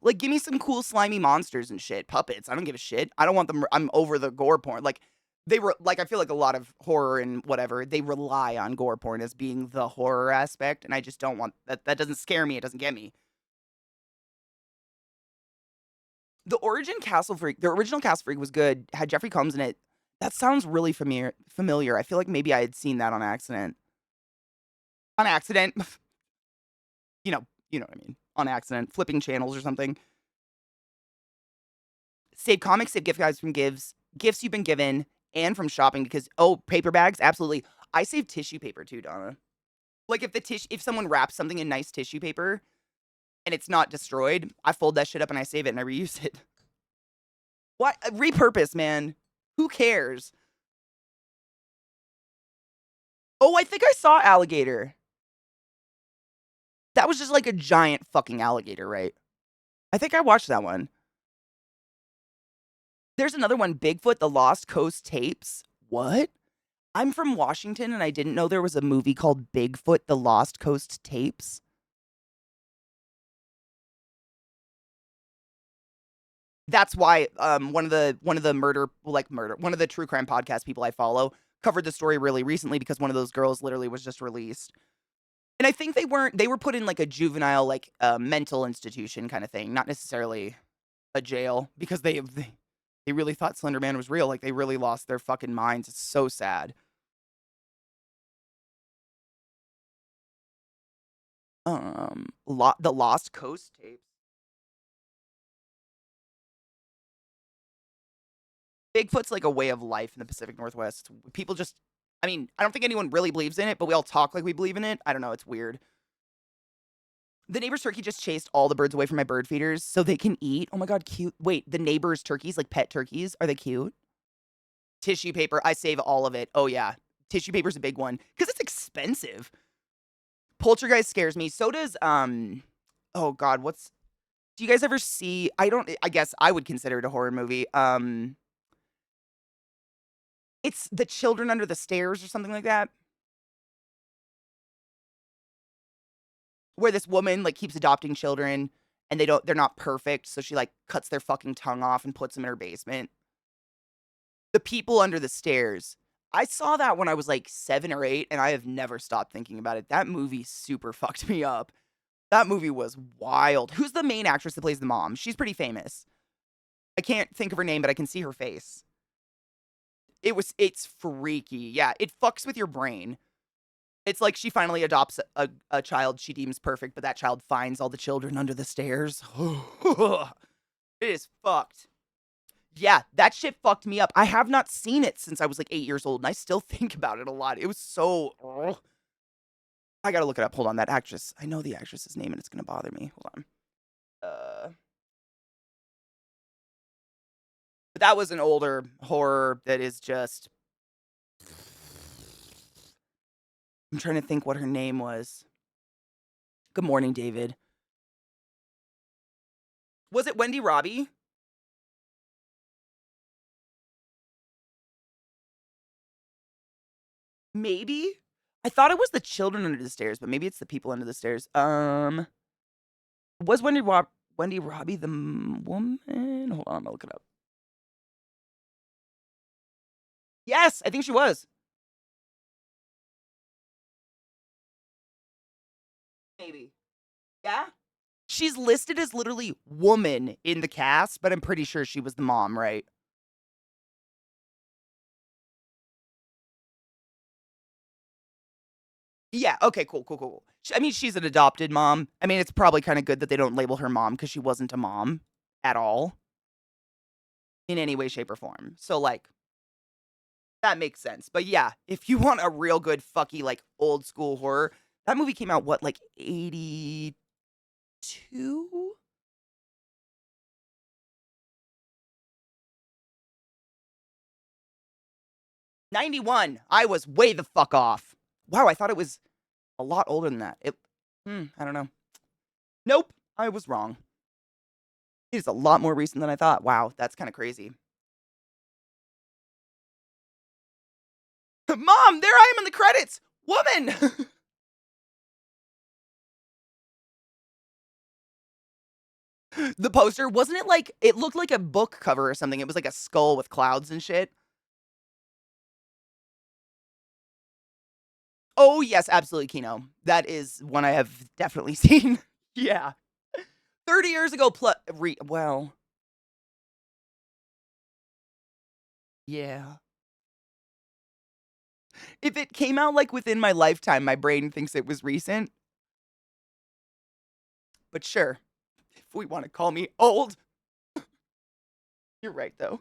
Like, give me some cool slimy monsters and shit, puppets. I don't give a shit. I don't want them. I'm over the gore porn. Like, They were like, I feel like a lot of horror and whatever, they rely on gore porn as being the horror aspect, and I just don't want that. That doesn't scare me. It doesn't get me. The original Castle Freak was good. Had Jeffrey Combs in it. That sounds really familiar. I feel like maybe I had seen that on accident. On accident, you know what I mean. On accident, flipping channels or something. Save comics, save gift guides from gifts you've been given, and from shopping because paper bags, absolutely. I save tissue paper too, Donna. Like if someone wraps something in nice tissue paper and it's not destroyed, I fold that shit up and I save it and I reuse it. What repurpose, man? Who cares? Oh, I think I saw alligator. That was just like a giant fucking alligator, right? I think I watched that one. There's another one, Bigfoot, The Lost Coast Tapes. What? I'm from Washington and I didn't know there was a movie called Bigfoot, The Lost Coast Tapes. That's why one of the one of the true crime podcast people I follow covered the story really recently because one of those girls literally was just released. And I think they were put in like a juvenile like mental institution kind of thing, not necessarily a jail because they really thought Slender Man was real, like they really lost their fucking minds. It's so sad. The Lost Coast tapes. Bigfoot's like a way of life in the Pacific Northwest. People just, I mean, I don't think anyone really believes in it, but we all talk like we believe in it. I don't know. It's weird. The neighbor's turkey just chased all the birds away from my bird feeders so they can eat. Oh my God, cute. Wait, the neighbor's turkeys, like pet turkeys, are they cute? Tissue paper, I save all of it. Oh yeah. Tissue paper's a big one because it's expensive. Poltergeist scares me. So does, oh God, do you guys ever see, I guess I would consider it a horror movie. It's The Children Under the Stairs or something like that. Where this woman like keeps adopting children and they're not perfect, so she like cuts their fucking tongue off and puts them in her basement. The People Under the Stairs. I saw that when I was like 7 or 8 and I have never stopped thinking about it. That movie super fucked me up. That movie was wild. Who's the main actress that plays the mom? She's pretty famous. I can't think of her name, but I can see her face. It's freaky. Yeah, it fucks with your brain. It's like she finally adopts a child she deems perfect, but that child finds all the children under the stairs. It is fucked. Yeah, that shit fucked me up. I have not seen it since I was like 8 years old, and I still think about it a lot. It was so. Ugh. I gotta look it up. Hold on, that actress. I know the actress's name, and it's gonna bother me. Hold on. But that was an older horror that is just. I'm trying to think what her name was. Good morning, David. Was it Wendy Robbie? Maybe. I thought it was the children under the stairs, but maybe it's the people under the stairs. Was Wendy Robbie the woman? Hold on, I'm gonna look it up. Yes, I think she was. Maybe. Yeah. She's listed as literally woman in the cast, but I'm pretty sure she was the mom, right? Yeah. Okay. Cool. Cool. Cool. I mean, she's an adopted mom. I mean, it's probably kind of good that they don't label her mom because she wasn't a mom at all in any way, shape, or form. So like, that makes sense. But yeah, if you want a real good fucky like old school horror, that movie came out what like 82? 91. I was way the fuck off. Wow, I thought it was a lot older than that. I don't know. Nope, I was wrong. It is a lot more recent than I thought. Wow, that's kind of crazy. Mom, there I am in the credits. Woman. The poster, wasn't it like it looked like a book cover or something? It was like a skull with clouds and shit. Oh, yes, absolutely, Kino. That is one I have definitely seen. Yeah. 30 years ago plus well, yeah. If it came out, like, within my lifetime, my brain thinks it was recent, but sure, if we wanna call me old, you're right, though.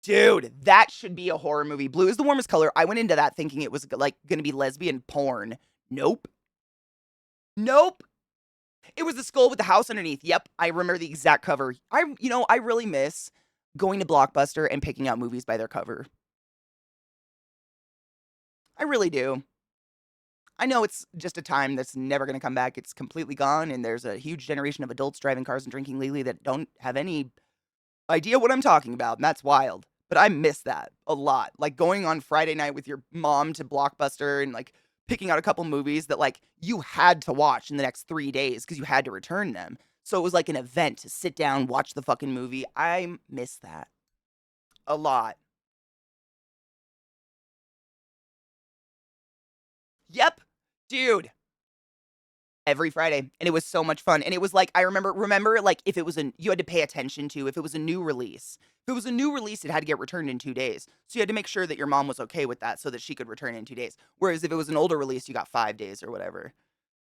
Dude, that should be a horror movie. Blue is the warmest color. I went into that thinking it was, like, gonna be lesbian porn. Nope. Nope. It was the skull with the house underneath. Yep, I remember the exact cover. I really miss going to Blockbuster and picking out movies by their cover. I really do. I know it's just a time that's never gonna come back. It's completely gone, and there's a huge generation of adults driving cars and drinking legally that don't have any idea what I'm talking about, and that's wild. But I miss that a lot. Like going on Friday night with your mom to Blockbuster and like picking out a couple movies that like you had to watch in the next 3 days because you had to return them. So it was like an event to sit down, watch the fucking movie. I miss that a lot. Yep, dude. Every Friday, and it was so much fun, and it was like I remember, like, if it was an you had to pay attention to if it was a new release. If it was a new release, it had to get returned in 2 days, so you had to make sure that your mom was okay with that so that she could return it in 2 days, whereas if it was an older release, you got 5 days or whatever.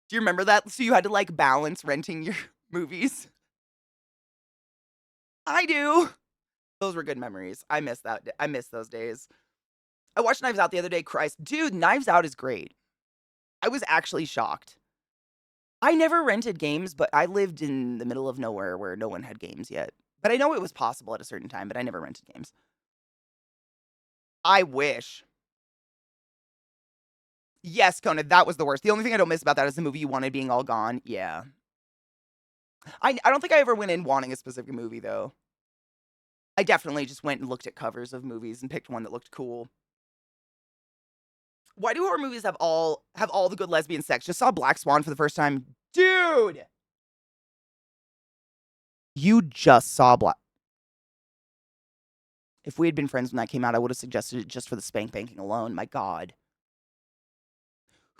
Do you remember that? So you had to, like, balance renting your movies? I do. Those were good memories. I miss those days. I watched Knives Out the other day, Christ dude, Knives Out is great. I was actually shocked. I never rented games, but I lived in the middle of nowhere where no one had games yet. But I know it was possible at a certain time, but I never rented games. I wish. Yes, Conan, that was the worst. The only thing I don't miss about that is the movie you wanted being all gone. Yeah. I don't think I ever went in wanting a specific movie though. I definitely just went and looked at covers of movies and picked one that looked cool. Why do horror movies have all the good lesbian sex? Just saw Black Swan for the first time. Dude! You just saw Black If we had been friends when that came out, I would have suggested it just for the spank banking alone. My God.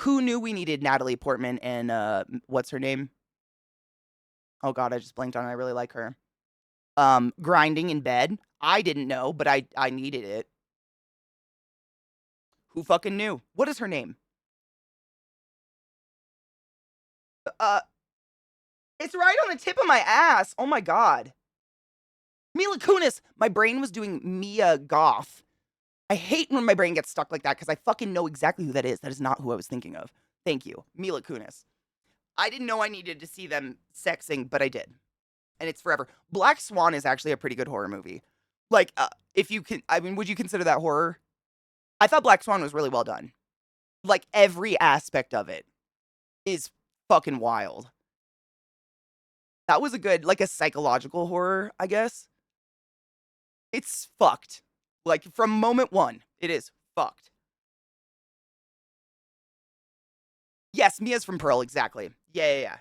Who knew we needed Natalie Portman and what's her name? Oh God, I just blanked on it. I really like her. Grinding in bed. I didn't know, but I needed it. Who fucking knew? What is her name? Uh, it's right on the tip of my ass. Oh my God. Mila Kunis. My brain was doing Mia Goth. I hate when my brain gets stuck like that because I fucking know exactly who that is. That is not who I was thinking of. Thank you. Mila Kunis. I didn't know I needed to see them sexing, but I did. And it's forever. Black Swan is actually a pretty good horror movie. Like, if you can, I mean, would you consider that horror? I thought Black Swan was really well done. Like, every aspect of it is fucking wild. That was a good, like, a psychological horror, I guess. It's fucked. Like, from moment one, it is fucked. Yes, Mia's from Pearl, exactly. Yeah.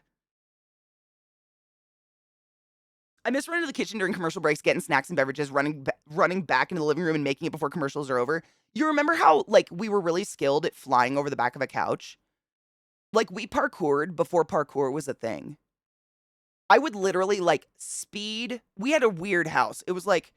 I miss running to the kitchen during commercial breaks, getting snacks and beverages, running back into the living room and making it before commercials are over. You remember how, like, we were really skilled at flying over the back of a couch? Like, we parkoured before parkour was a thing. I would literally, like, speed. We had a weird house. It was like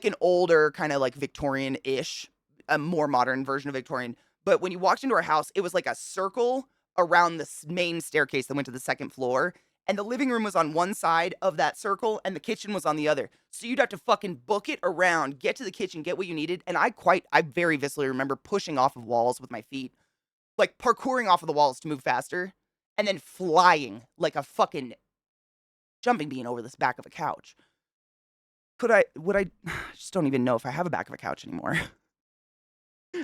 an older, kind of like Victorian-ish, a more modern version of Victorian. But when you walked into our house, it was like a circle around the main staircase that went to the second floor. And the living room was on one side of that circle, and the kitchen was on the other. So you'd have to fucking book it around, get to the kitchen, get what you needed. And I very viscerally remember pushing off of walls with my feet, like parkouring off of the walls to move faster, and then flying like a fucking jumping bean over this back of a couch. I just don't even know if I have a back of a couch anymore.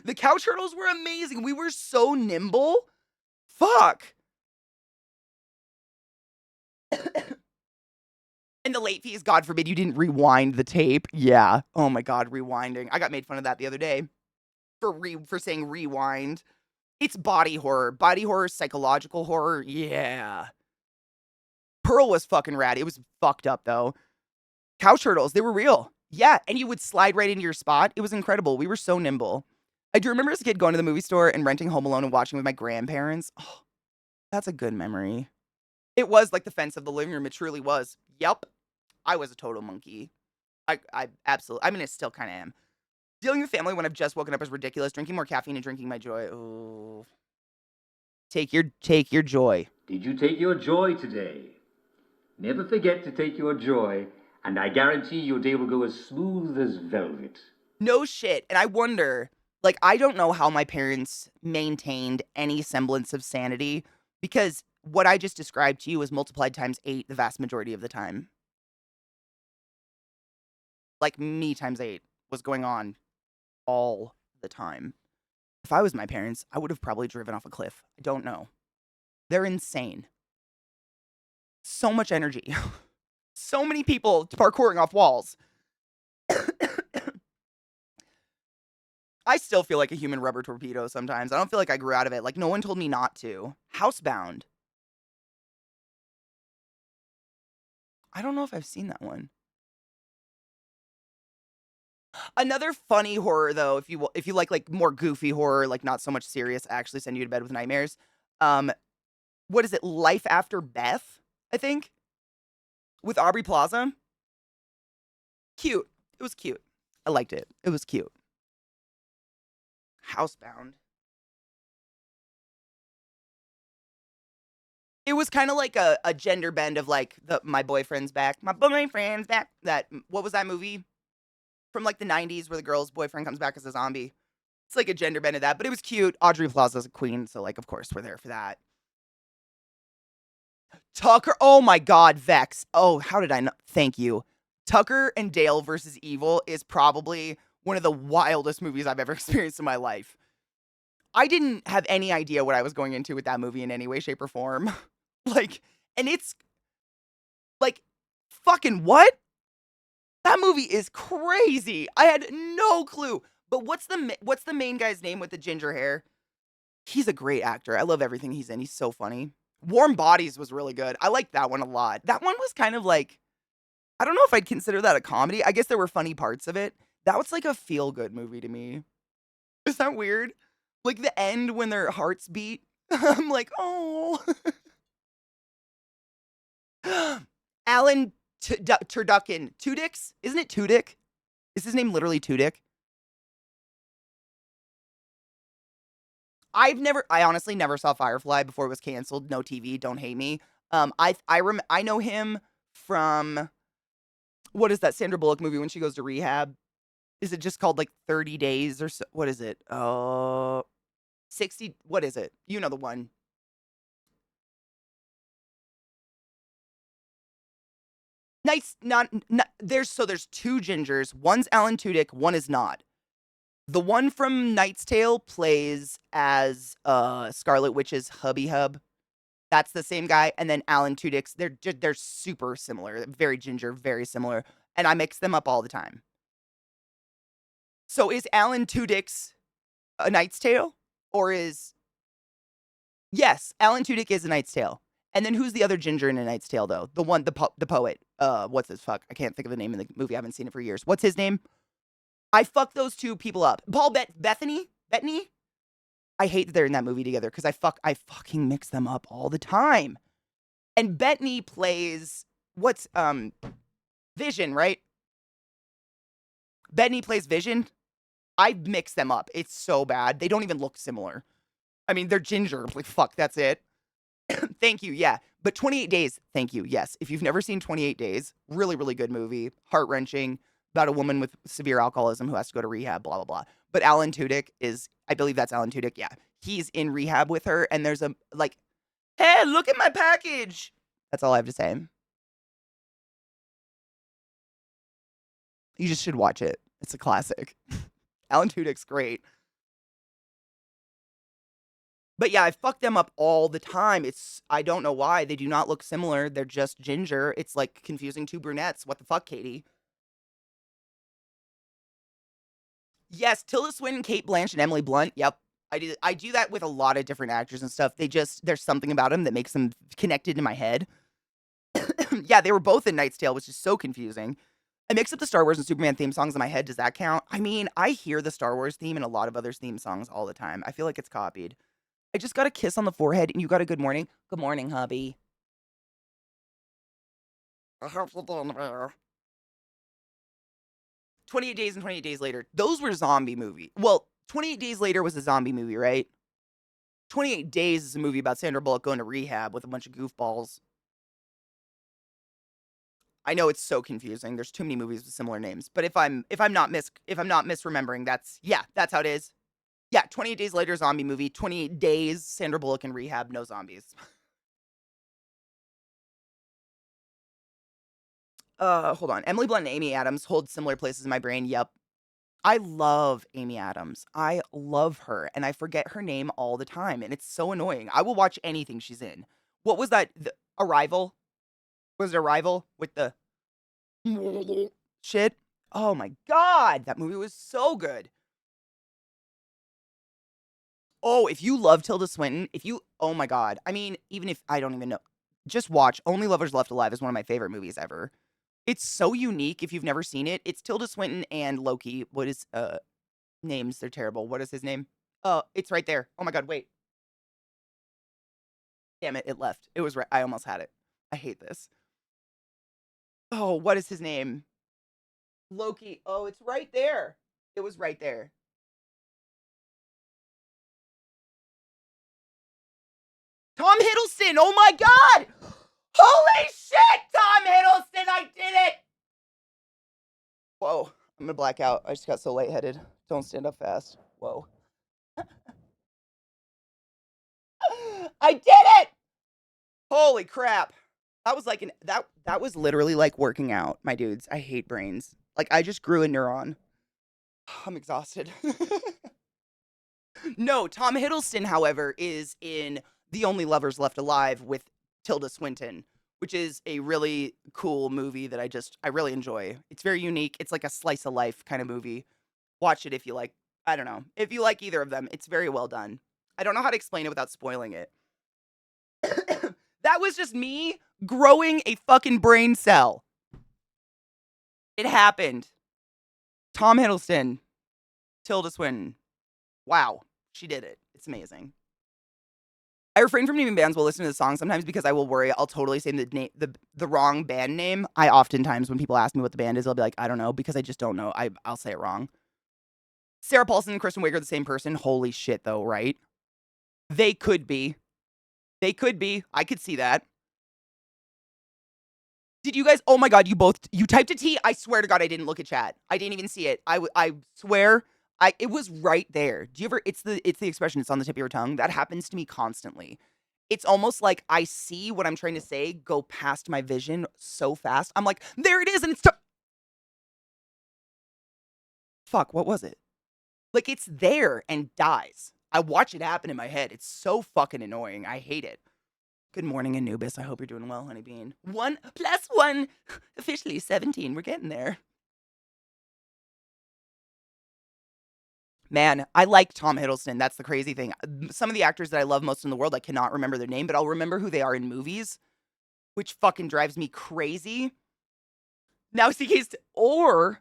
The couch hurdles were amazing. We were so nimble. Fuck. And the late fees, God forbid you didn't rewind the tape. Yeah. Oh my God, rewinding. I got made fun of that the other day for saying rewind. It's body horror, psychological horror. Yeah. Pearl was fucking rad. It was fucked up though. Couch hurdles, they were real. Yeah, and you would slide right into your spot. It was incredible. We were so nimble. I do remember as a kid going to the movie store and renting Home Alone and watching with my grandparents. Oh, that's a good memory. It was like the fence of the living room. It truly was. Yep. I was a total monkey. I absolutely, I mean, I still kind of am. Dealing with family when I've just woken up is ridiculous. Drinking more caffeine and drinking my joy. Oh, take your joy. Did you take your joy today? Never forget to take your joy, and I guarantee your day will go as smooth as velvet. No shit. And I wonder, like, I don't know how my parents maintained any semblance of sanity because what I just described to you was multiplied times 8 the vast majority of the time. Like, me times 8 was going on all the time. If I was my parents, I would have probably driven off a cliff. I don't know. They're insane. So much energy. So many people parkouring off walls. I still feel like a human rubber torpedo sometimes. I don't feel like I grew out of it. Like, no one told me not to. Housebound. I don't know if I've seen that one. Another funny horror, though, if you like more goofy horror, like not so much serious, actually send you to bed with nightmares. Um, what is it? Life After Beth, I think, with Aubrey Plaza. Cute. It was cute. I liked it. It was cute. Housebound. It was kind of like a gender bend of like my boyfriend's back. My boyfriend's back. What was that movie from like the 90s where the girl's boyfriend comes back as a zombie? It's like a gender bend of that, but it was cute. Audrey Plaza's a queen, so like of course we're there for that. Tucker, oh my god, Vex. Oh, how did I know? Thank you. Tucker and Dale versus Evil is probably one of the wildest movies I've ever experienced in my life. I didn't have any idea what I was going into with that movie in any way, shape, or form. Like, and it's like, fucking what? That movie is crazy. I had no clue. But what's the main guy's name with the ginger hair? He's a great actor. I love everything he's in. He's so funny. Warm Bodies was really good. I liked that one a lot. That one was kind of like, I don't know if I'd consider that a comedy. I guess there were funny parts of it. That was like a feel-good movie to me. Is that weird? Like the end when their hearts beat. I'm like, oh. Alan Turducken. Tudyk? Isn't it Tudyk? Is his name literally Tudyk? I honestly never saw Firefly before it was canceled. No TV, don't hate me. I know him from, what is that Sandra Bullock movie when she goes to rehab? Is it just called like 30 Days or so? What is it? 60, what is it? You know the one. Nice, not there's two gingers. One's Alan Tudyk, one is not. The one from Knight's Tale plays as Scarlet Witch's hubby hub. That's the same guy. And then Alan Tudyk's, they're super similar. Very ginger, very similar. And I mix them up all the time. So is Alan Tudyk's A Knight's Tale? Or is... Yes, Alan Tudyk is A Knight's Tale. And then who's the other ginger in A Knight's Tale, though? The one, the poet. What's his fuck? I can't think of the name of the movie. I haven't seen it for years. What's his name? I fucked those two people up. Paul Bettany? I hate that they're in that movie together because I fucking mix them up all the time. And Bettany plays what's Vision, right? Bettany plays Vision. I mix them up. It's so bad. They don't even look similar. I mean, they're ginger. Like fuck, that's it. Thank you. Yeah. But 28 Days. Thank you. Yes. If you've never seen 28 Days, really, really good movie. Heart-wrenching about a woman with severe alcoholism who has to go to rehab, blah, blah, blah. But Alan Tudyk is, I believe that's Alan Tudyk. Yeah. He's in rehab with her. And there's a, like, hey, look at my package. That's all I have to say. You just should watch it. It's a classic. Alan Tudyk's great. But yeah, I fuck them up all the time. I don't know why. They do not look similar. They're just ginger. It's like confusing two brunettes. What the fuck, Katie? Yes, Tilda Swinton, Kate Blanchett, and Emily Blunt. Yep. I do that with a lot of different actors and stuff. There's something about them that makes them connected in my head. Yeah, they were both in Knight's Tale, which is so confusing. I mix up the Star Wars and Superman theme songs in my head. Does that count? I mean, I hear the Star Wars theme in a lot of other theme songs all the time. I feel like it's copied. I just got a kiss on the forehead and you got a good morning. Good morning, hubby. I hope you're doing well. 28 Days and 28 Days Later. Those were zombie movie. Well, 28 Days Later was a zombie movie, right? 28 Days is a movie about Sandra Bullock going to rehab with a bunch of goofballs. I know it's so confusing. There's too many movies with similar names. But if I'm not misremembering, that's how it is. Yeah, 28 Days Later zombie movie. 28 Days Sandra Bullock in rehab, no zombies. Hold on. Emily Blunt and Amy Adams hold similar places in my brain. Yep. I love Amy Adams. I love her, and I forget her name all the time, and it's so annoying. I will watch anything she's in. What was that? Arrival? Was it Arrival with the shit? Oh my god, that movie was so good. Oh, if you love Tilda Swinton, oh my god. I mean, even if I don't even know, just watch Only Lovers Left Alive is one of my favorite movies ever. It's so unique if you've never seen it. It's Tilda Swinton and Loki. What is names? They're terrible. What is his name? Oh, it's right there. Oh my god, wait. Damn it, it left. It was right. I almost had it. I hate this. Oh, what is his name? Loki. Oh, it's right there. It was right there. Tom Hiddleston. Oh my god. Holy shit, Tom Hiddleston. I did it. Whoa. I'm gonna black out. I just got so lightheaded. Don't stand up fast. Whoa. I did it. Holy crap. That was like that was literally like working out, my dudes. I hate brains. Like I just grew a neuron. I'm exhausted. No, Tom Hiddleston, however, is in The Only Lovers Left Alive with Tilda Swinton, which is a really cool movie that I really enjoy. It's very unique. It's like a slice of life kind of movie. Watch it if you like. I don't know. If you like either of them, it's very well done. I don't know how to explain it without spoiling it. That was just me growing a fucking brain cell. It happened. Tom Hiddleston, Tilda Swinton. Wow, she did it. It's amazing. I refrain from naming bands while listening to the song sometimes because I will worry I'll totally say the wrong band name. I oftentimes, when people ask me what the band is, I'll be like, I don't know, because I just don't know. I'll say it wrong. Sarah Paulson and Kristen Wiig are the same person. Holy shit, though, right? They could be. They could be. I could see that. Did you guys? Oh my god, you typed a T. I swear to God, I didn't look at chat. I didn't even see it. I swear, it was right there. Do you ever? It's the expression. It's on the tip of your tongue. That happens to me constantly. It's almost like I see what I'm trying to say go past my vision so fast. I'm like, there it is, and it's fuck. What was it? Like it's there and dies. I watch it happen in my head. It's so fucking annoying. I hate it. Good morning, Anubis. I hope you're doing well, honeybean. 1 + 1, officially 17. We're getting there. Man, I like Tom Hiddleston. That's the crazy thing. Some of the actors that I love most in the world, I cannot remember their name, but I'll remember who they are in movies, which fucking drives me crazy. Now, we are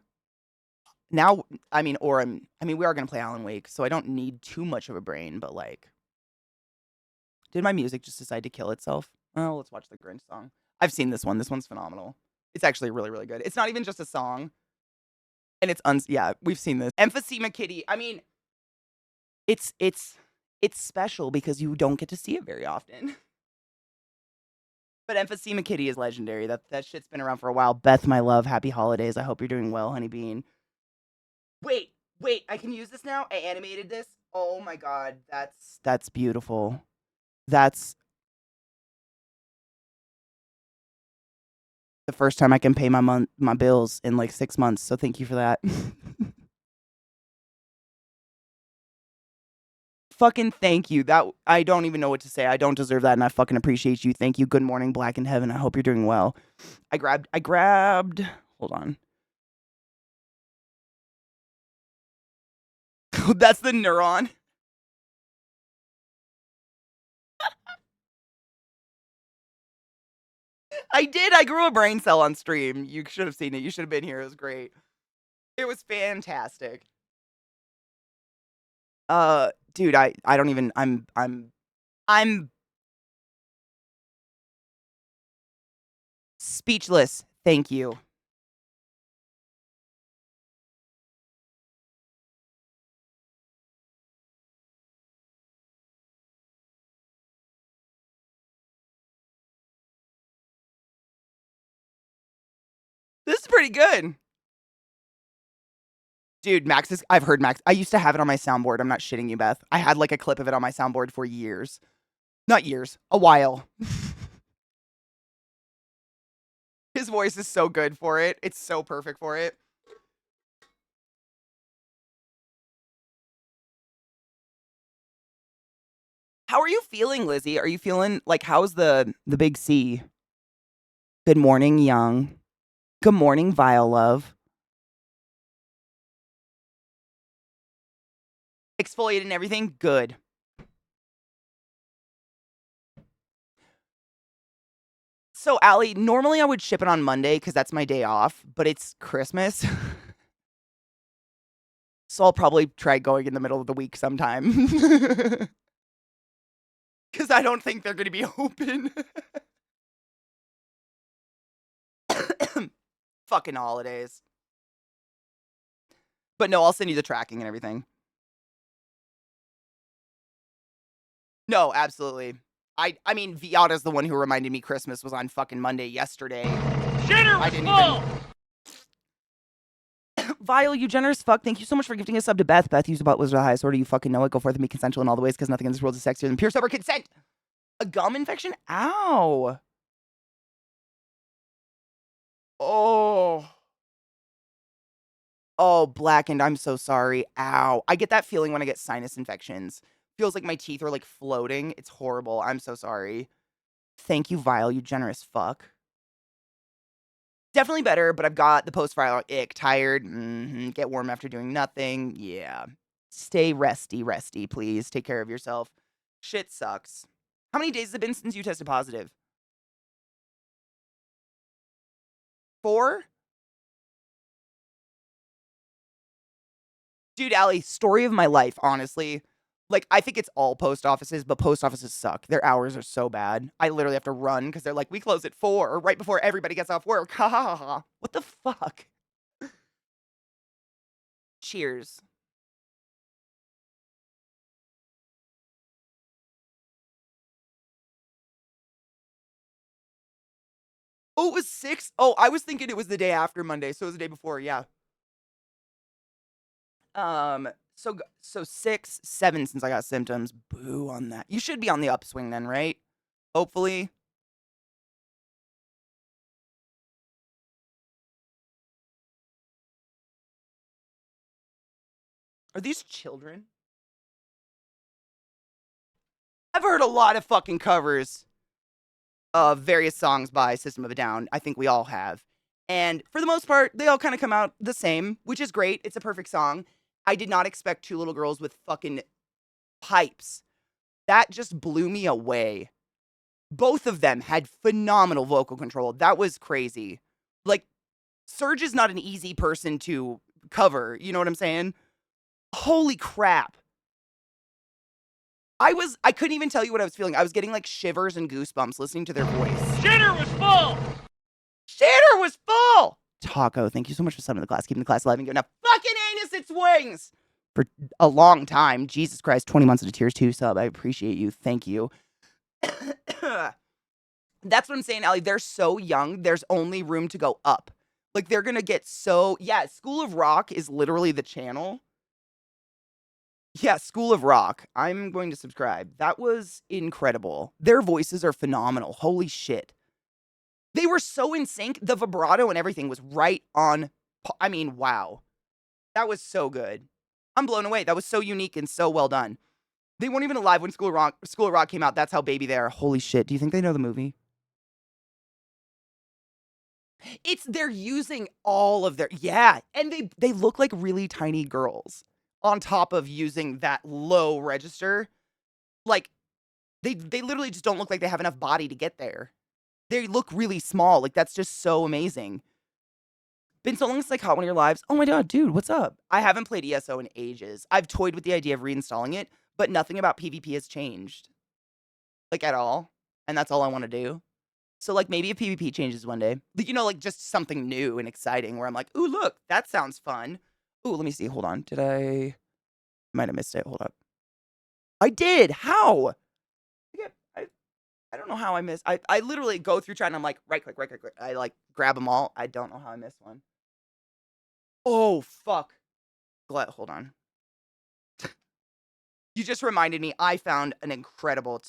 gonna play Alan Wake, so I don't need too much of a brain, but like, did my music just decide to kill itself? Oh, let's watch the Grinch song. I've seen this one. This one's phenomenal. It's actually really, really good. It's not even just a song. And yeah, we've seen this. Emphysema Kitty. I mean, it's special because you don't get to see it very often. But Emphysema Kitty is legendary. That shit's been around for a while. Beth, my love, happy holidays. I hope you're doing well, honeybean. Wait, I can use this now? I animated this? Oh my god, that's beautiful. That's the first time I can pay my bills in like 6 months, so thank you for that. Fucking thank you. That I don't even know what to say. I don't deserve that, and I fucking appreciate you. Thank you. Good morning, Black in Heaven. I hope you're doing well. I grabbed. Hold on. That's the neuron. I did. I grew a brain cell on stream. You should have seen it. You should have been here. It was great. It was fantastic. Dude, I don't even I'm speechless. Thank you. This is pretty good. Dude, I've heard Max. I used to have it on my soundboard. I'm not shitting you, Beth. I had like a clip of it on my soundboard for years. Not years, a while. His voice is so good for it. It's so perfect for it. How are you feeling, Lizzie? Are you feeling like how's the big C? Good morning, Young. Good morning, Vile Love. Exfoliated and everything? Good. So, Allie, normally I would ship it on Monday because that's my day off, but it's Christmas. So I'll probably try going in the middle of the week sometime. Because I don't think they're going to be open. Fucking holidays. But no, I'll send you the tracking and everything. No, absolutely. I mean, Viata's the one who reminded me Christmas was on fucking Monday yesterday. Dinner was full! Vile, you generous fuck. Thank you so much for gifting a sub to Beth. Beth, use about was the highest order. You fucking know it. Go forth and be consensual in all the ways because nothing in this world is sexier than pure sober consent. A gum infection? Ow. Oh. Oh, blackened. I'm so sorry. Ow. I get that feeling when I get sinus infections. Feels like my teeth are like floating. It's horrible. I'm so sorry. Thank you, Vile, you generous fuck. Definitely better, but I've got the post-viral ick. Tired. Get warm after doing nothing. Yeah. Stay resty, please. Take care of yourself. Shit sucks. How many days has it been since you tested positive? 4? Dude, Allie, story of my life, honestly. Like, I think it's all post offices, but post offices suck. Their hours are so bad. I literally have to run because they're like, we close at 4, or right before everybody gets off work. Ha ha ha ha. What the fuck? Cheers. Oh, it was 6? Oh, I was thinking it was the day after Monday, so it was the day before, yeah. So 6, 7 since I got symptoms. Boo on that. You should be on the upswing then, right? Hopefully. Are these children? I've heard a lot of fucking covers of various songs by System of a Down. I think we all have. And for the most part, they all kind of come out the same, which is great. It's a perfect song. I did not expect two little girls with fucking pipes. That just blew me away. Both of them had phenomenal vocal control. That was crazy. Like, Serge is not an easy person to cover. You know what I'm saying? Holy crap. I couldn't even tell you what I was feeling. I was getting like shivers and goosebumps listening to their voice. Dinner was full! Dinner was full! Taco, thank you so much for summoning the class. Keeping the class alive and giving a fucking anus its wings! For a long time. Jesus Christ, 20 months of Tears 2 sub. I appreciate you. Thank you. That's what I'm saying, Allie. They're so young. There's only room to go up. Like, they're gonna get so... Yeah, School of Rock is literally the channel. Yeah, School of Rock. I'm going to subscribe. That was incredible. Their voices are phenomenal. Holy shit. They were so in sync. The vibrato and everything was right on. I mean, wow. That was so good. I'm blown away. That was so unique and so well done. They weren't even alive when School of Rock came out. That's how baby they are. Holy shit. Do you think they know the movie? They're using all of their, yeah. And they look like really tiny girls on top of using that low register. Like, they literally just don't look like they have enough body to get there. They look really small. Like, that's just so amazing. Been so long since I caught one of your lives. Oh my god, dude, what's up? I haven't played ESO in ages. I've toyed with the idea of reinstalling it, but nothing about PvP has changed. Like, at all. And that's all I want to do. So, like, maybe if PvP changes one day, you know, like, just something new and exciting where I'm like, ooh, look, that sounds fun. Ooh, let me see. Hold on. Did I might have missed it. Hold up. I did. How? I don't know how I missed. I literally go through chat and I'm like, right click, right click, right. I like grab them all. I don't know how I missed one. Oh, fuck. Hold on. You just reminded me. I found an incredible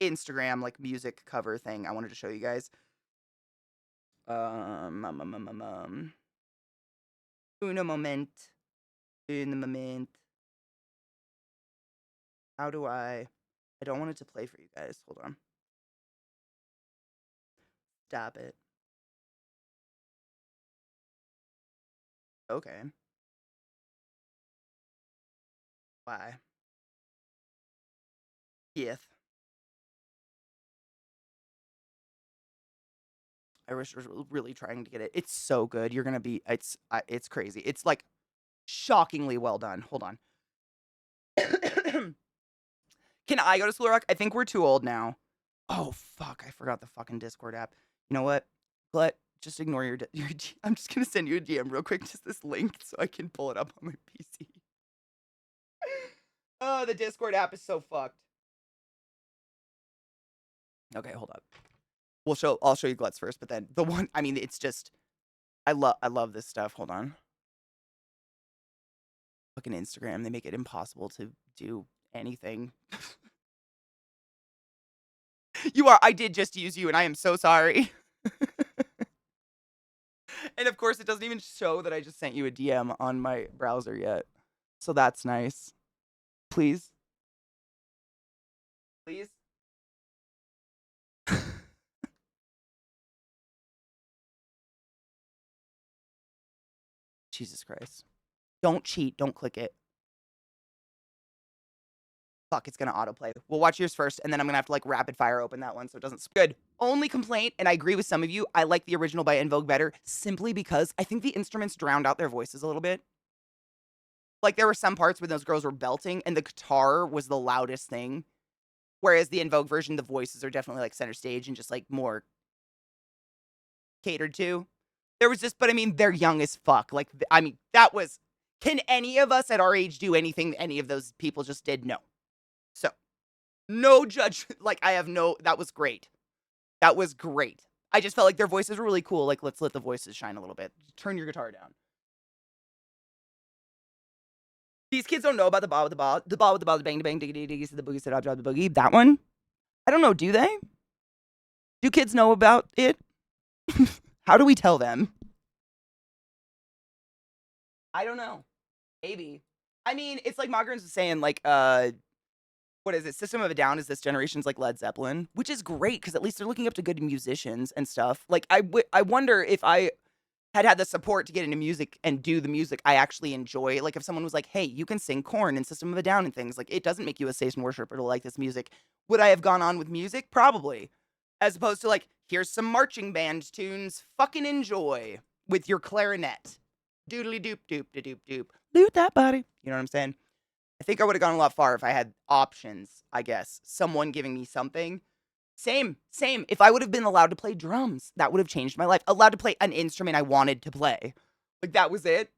Instagram like music cover thing I wanted to show you guys. Uno moment. Uno moment. How do I don't want it to play for you guys. Hold on. Stop it. Okay. Why? Yes. I wish I was really trying to get it. It's so good. You're gonna be. It's crazy. It's like shockingly well done. Hold on. Can I go to School Rock? I think we're too old now. Oh fuck! I forgot the fucking Discord app. You know what? But just ignore your. I'm just gonna send you a DM real quick. Just this link so I can pull it up on my PC. Oh, the Discord app is so fucked. Okay, hold up. I'll show you Glutz first, but then the one. I mean, it's just. I love this stuff. Hold on. Fucking Instagram. They make it impossible to do anything. You are. I did just use you, and I am so sorry. And of course, it doesn't even show that I just sent you a DM on my browser yet. So that's nice. Please. Please. Jesus Christ. Don't cheat. Don't click it. Fuck, it's gonna autoplay. We'll watch yours first, and then I'm gonna have to like rapid fire open that one so it doesn't. Good. Only complaint, and I agree with some of you, I like the original by En Vogue better simply because I think the instruments drowned out their voices a little bit. Like there were some parts where those girls were belting, and the guitar was the loudest thing. Whereas the En Vogue version, the voices are definitely like center stage and just like more catered to. There was just, but I mean, they're young as fuck. Like, I mean, that was. Can any of us at our age do anything any of those people just did? No. So, no judgment. Like, I have no. That was great. That was great. I just felt like their voices were really cool. Like, let's let the voices shine a little bit. Turn your guitar down. These kids don't know about the ball with the ball. The ball with the ball, the bang, the bang, diggy, diggy, the boogie, said, I'll drop the boogie. That one? I don't know. Do they? Do kids know about it? How do we tell them? I don't know. Maybe. I mean, it's like Magrins was saying, like, what is it? System of a Down is this generation's like Led Zeppelin, which is great because at least they're looking up to good musicians and stuff. Like, I wonder if I had the support to get into music and do the music I actually enjoy. Like, if someone was like, hey, you can sing Korn and System of a Down and things, like, it doesn't make you a station worshiper to like this music. Would I have gone on with music? Probably. As opposed to, like, here's some marching band tunes. Fucking enjoy with your clarinet. Doodly doop doop da doop doop. Loot that body. You know what I'm saying? I think I would have gone a lot far if I had options, I guess. Someone giving me something. Same. If I would have been allowed to play drums, that would have changed my life. Allowed to play an instrument I wanted to play. Like, that was it.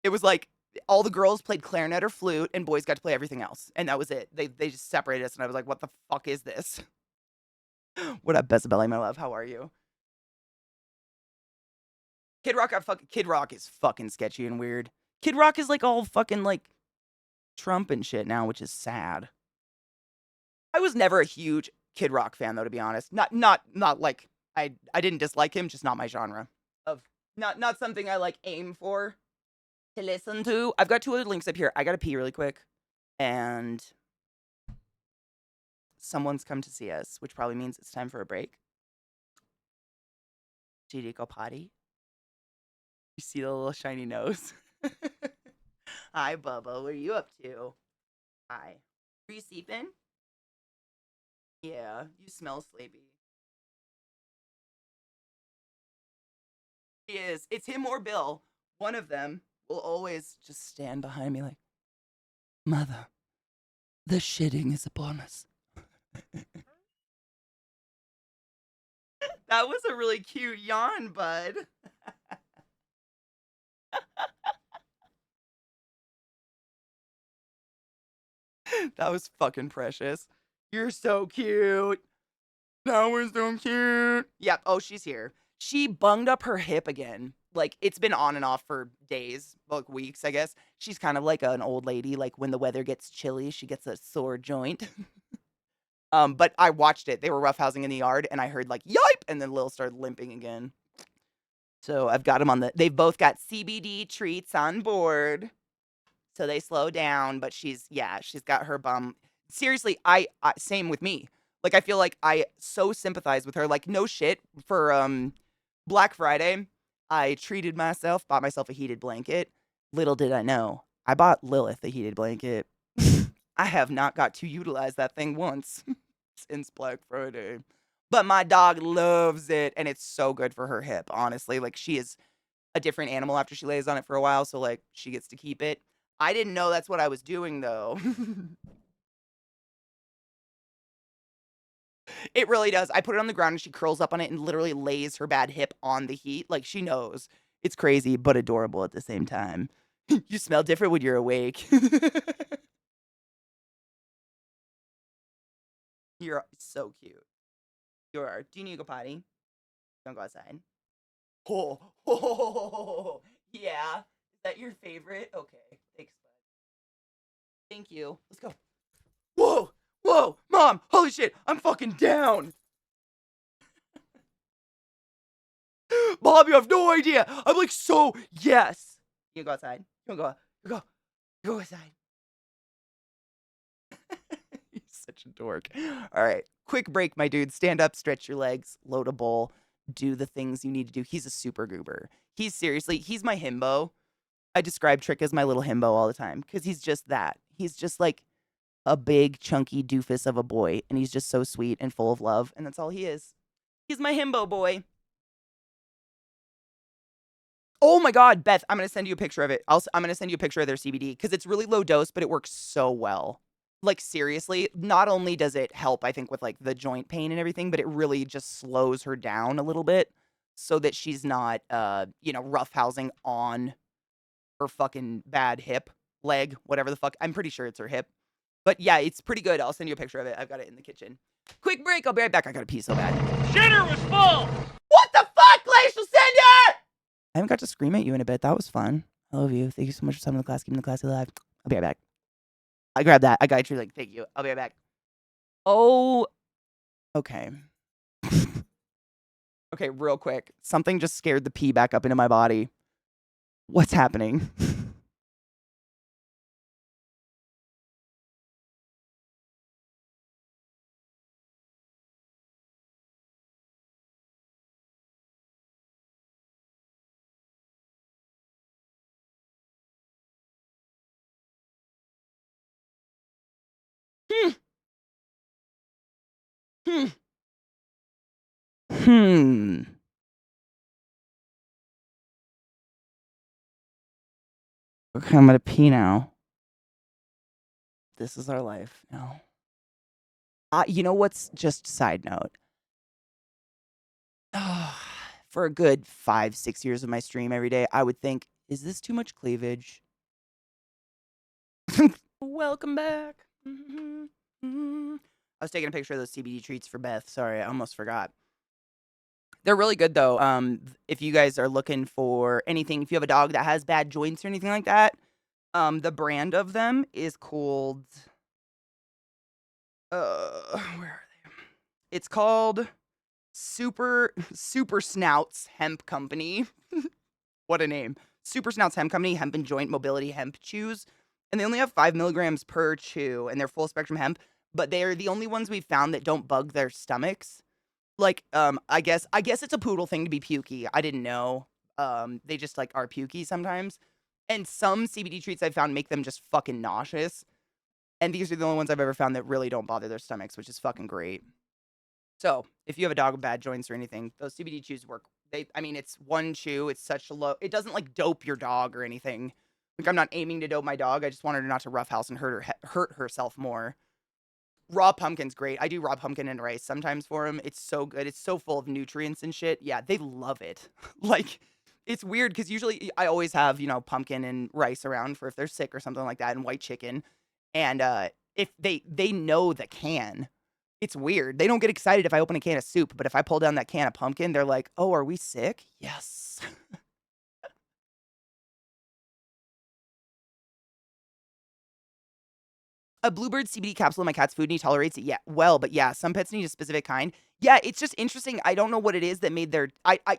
It was like all the girls played clarinet or flute and boys got to play everything else. And that was it. They just separated us and I was like, what the fuck is this? What up, Bezabelli, my love? How are you? Kid Rock is fucking sketchy and weird. Kid Rock is like all fucking like Trump and shit now, which is sad. I was never a huge Kid Rock fan though, to be honest. Not like I didn't dislike him, just not my genre. Of not something I like aim for to listen to. I've got two other links up here. I gotta pee really quick. And someone's come to see us, which probably means it's time for a break. Did you go potty? You see the little shiny nose? Hi, Bubba. What are you up to? Hi. Are you sleeping? Yeah, you smell sleepy. He is. It's him or Bill. One of them will always just stand behind me like, Mother, the shitting is upon us. That was a really cute yawn, bud. That was fucking precious. You're so cute. That was so cute. Yep. Oh, she's here. She bunged up her hip again. Like, it's been on and off for days, like weeks, I guess. She's kind of like an old lady. Like, when the weather gets chilly, she gets a sore joint. But I watched it. They were roughhousing in the yard, and I heard like, yipe! And then Lil started limping again. So I've got them on they've both got CBD treats on board. So they slow down, but she's got her bum. Seriously, I same with me. Like, I feel like I so sympathize with her. Like, no shit, for Black Friday, I treated myself, bought myself a heated blanket. Little did I know, I bought Lilith a heated blanket. I have not got to utilize that thing once since Black Friday. But my dog loves it, and it's so good for her hip, honestly. Like, she is a different animal after she lays on it for a while, so, like, she gets to keep it. I didn't know that's what I was doing, though. It really does. I put it on the ground, and she curls up on it and literally lays her bad hip on the heat. Like, she knows. It's crazy, but adorable at the same time. You smell different when you're awake. You're so cute. You are. Do you need to go potty? Don't go outside. Oh, yeah. Is that your favorite? Okay. Thanks, bud. Thank you. Let's go. Whoa, whoa, Mom. Holy shit. I'm fucking down. Bob, you have no idea. I'm like, so, yes. You go outside. You go. Go outside. He's such a dork. All right. Quick break, my dude. Stand up, stretch your legs, load a bowl, do the things you need to do. He's a super goober. He's my himbo. I describe Trick as my little himbo all the time because he's just that. He's just like a big, chunky doofus of a boy, and he's just so sweet and full of love, and that's all he is. He's my himbo boy. Oh my God, Beth, I'm going to send you a picture of it. I'm going to send you a picture of their CBD because it's really low dose, but it works so well. Like, seriously, not only does it help, I think, with like the joint pain and everything, but it really just slows her down a little bit so that she's not, roughhousing on her fucking bad hip, leg, whatever the fuck. I'm pretty sure it's her hip. But yeah, it's pretty good. I'll send you a picture of it. I've got it in the kitchen. Quick break. I'll be right back. I got to pee so bad. Shitter was full! What the fuck, Glacial Cinder? I haven't got to scream at you in a bit. That was fun. I love you. Thank you so much for coming to class, keeping the class alive. I'll be right back. I grabbed that. I got you. Like, thank you. I'll be right back. Oh, okay. Okay, real quick. Something just scared the pee back up into my body. What's happening? Hmm. Okay, I'm gonna pee now. This is our life now. You know what's just side note? For a good 5-6 years of my stream every day, I would think, is this too much cleavage? Welcome back. I was taking a picture of those CBD treats for Beth. Sorry, I almost forgot. They're really good though. If you guys are looking for anything, if you have a dog that has bad joints or anything like that, the brand of them is called where are they? It's called Super Snouts Hemp Company. What a name. Super Snouts Hemp Company, hemp and joint mobility hemp chews. And they only have 5 milligrams per chew, and they're full spectrum hemp, but they're the only ones we've found that don't bug their stomachs. Like, I guess it's a poodle thing to be pukey. I didn't know. They just like are pukey sometimes. And some CBD treats I've found make them just fucking nauseous. And these are the only ones I've ever found that really don't bother their stomachs, which is fucking great. So, if you have a dog with bad joints or anything, those CBD chews work I mean, it's one chew. It's such a low. It doesn't like dope your dog or anything. Like I'm not aiming to dope my dog. I just wanted her not to roughhouse and hurt herself more. Raw pumpkin's great. I do raw pumpkin and rice sometimes for them. It's so good. It's so full of nutrients and shit. Yeah, they love it. Like, it's weird because usually I always have, pumpkin and rice around for if they're sick or something like that, and white chicken. And if they know the can. It's weird. They don't get excited if I open a can of soup, but if I pull down that can of pumpkin, they're like, "Oh, are we sick?" Yes. A bluebird CBD capsule in my cat's food and he tolerates it. Yeah, well, but yeah, some pets need a specific kind. Yeah, it's just interesting. I don't know what it is that made their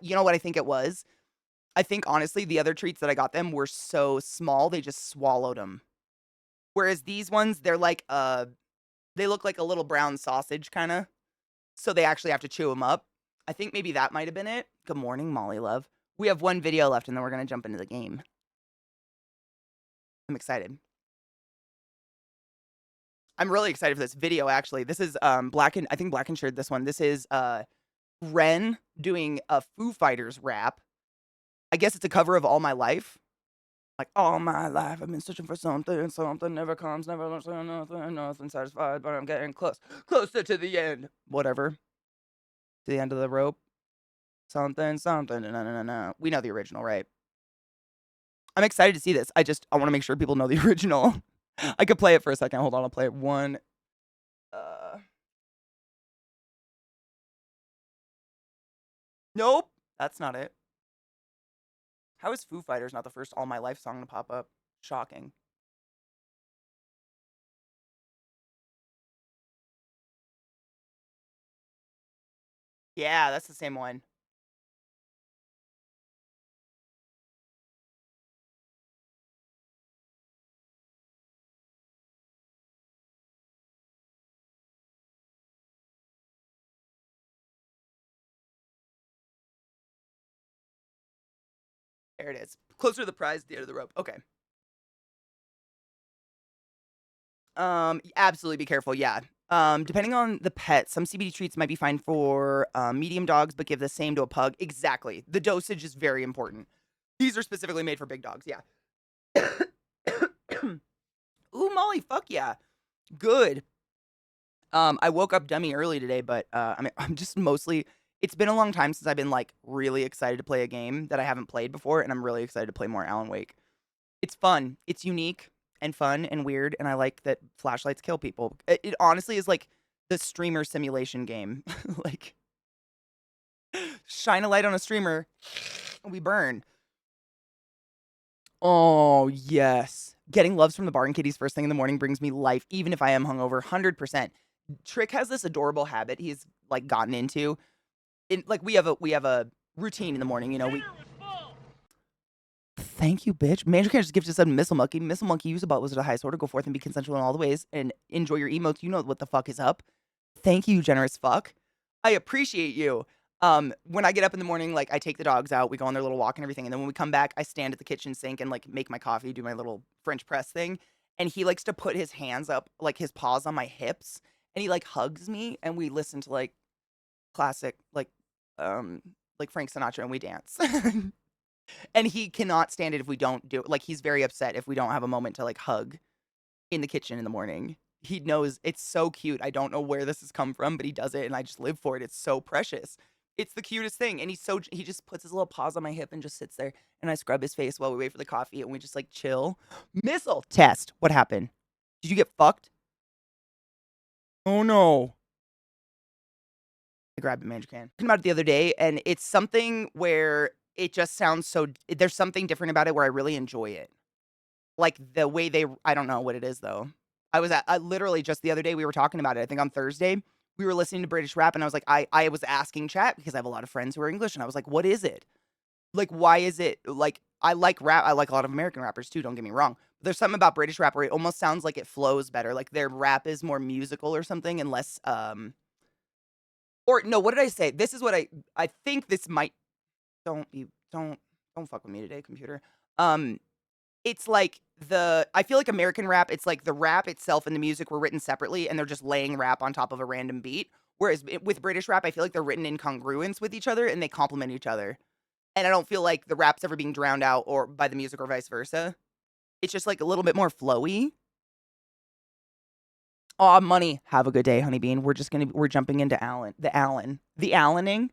you know what I think it was? I think honestly the other treats that I got them were so small, they just swallowed them. Whereas these ones, they're like they look like a little brown sausage kind of. So they actually have to chew them up. I think maybe that might have been it. Good morning, Molly Love. We have one video left and then we're going to jump into the game. I'm excited. I'm really excited for this video, actually. This is I think Blacken shared this one. This is Ren doing a Foo Fighters rap. I guess it's a cover of All My Life. Like, all my life I've been searching for something, something never comes, never nothing satisfied, but I'm getting closer to the end. Whatever. To the end of the rope. Something, no. We know the original, right? I'm excited to see this. I want to make sure people know the original. I could play it for a second. Hold on, I'll play it one. Nope, that's not it. How is Foo Fighters not the first All My Life song to pop up? Shocking. Yeah, that's the same one. There it is. Closer to the prize, the end of the rope. Okay. Absolutely be careful. Yeah. Depending on the pet, some CBD treats might be fine for medium dogs, but give the same to a pug. Exactly. The dosage is very important. These are specifically made for big dogs. Yeah. Ooh, Molly, fuck yeah. Good. I woke up dummy early today, but I'm just mostly. It's been a long time since I've been like really excited to play a game that I haven't played before, and I'm really excited to play more Alan Wake. It's fun. It's unique and fun and weird, and I like that flashlights kill people. It honestly is like the streamer simulation game. Like, shine a light on a streamer, we burn. Oh, yes. Getting loves from the barn kitties first thing in the morning brings me life, even if I am hungover, 100%. Trick has this adorable habit he's like gotten into. Like we have a routine in the morning, we. Thank you, bitch. Manager can just gift us a Missile Monkey. Missile Monkey, use a butt was the highest order. Go forth and be consensual in all the ways and enjoy your emotes. You know what the fuck is up. Thank you, generous fuck. I appreciate you. When I get up in the morning, like I take the dogs out, we go on their little walk and everything, and then when we come back, I stand at the kitchen sink and like make my coffee, do my little French press thing, and he likes to put his hands up, like his paws on my hips, and he like hugs me, and we listen to like classic, like Frank Sinatra, and we dance. And he cannot stand it if we don't do it. Like he's very upset if we don't have a moment to like hug in the kitchen in the morning. He knows it's so cute. I don't know where this has come from, but he does it and I just live for it. It's so precious. It's the cutest thing. And he just puts his little paws on my hip and just sits there and I scrub his face while we wait for the coffee and we just like chill. Missile test. What happened? Did you get fucked? Oh no. I grabbed a manager can. Talking about it the other day, and it's something where it just sounds so. There's something different about it where I really enjoy it. Like the way I don't know what it is though. I literally just the other day we were talking about it. I think on Thursday we were listening to British rap, and I was like, I was asking chat because I have a lot of friends who are English, and I was like, what is it? Like, why is it like I like rap? I like a lot of American rappers too. Don't get me wrong. But there's something about British rap where it almost sounds like it flows better. Like their rap is more musical or something, and less or no, what did I say? This is what I think this might don't fuck with me today, computer. It's like I feel like American rap, it's like the rap itself and the music were written separately and they're just laying rap on top of a random beat. Whereas with British rap, I feel like they're written in congruence with each other and they complement each other. And I don't feel like the rap's ever being drowned out or by the music or vice versa. It's just like a little bit more flowy. Aw, money. Have a good day, Honeybean. We're jumping into the Allening.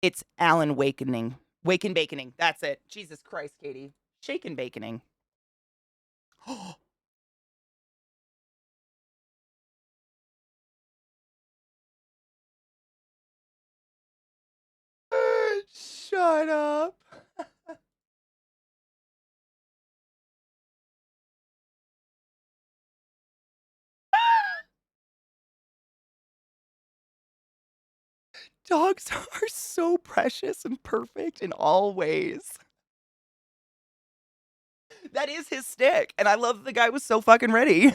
It's Allen Wakening. Waken Baconing. That's it. Jesus Christ, Katie. Shaken Baconing. Shut up. Dogs are so precious and perfect in all ways. That is his stick, and I love the guy was so fucking ready.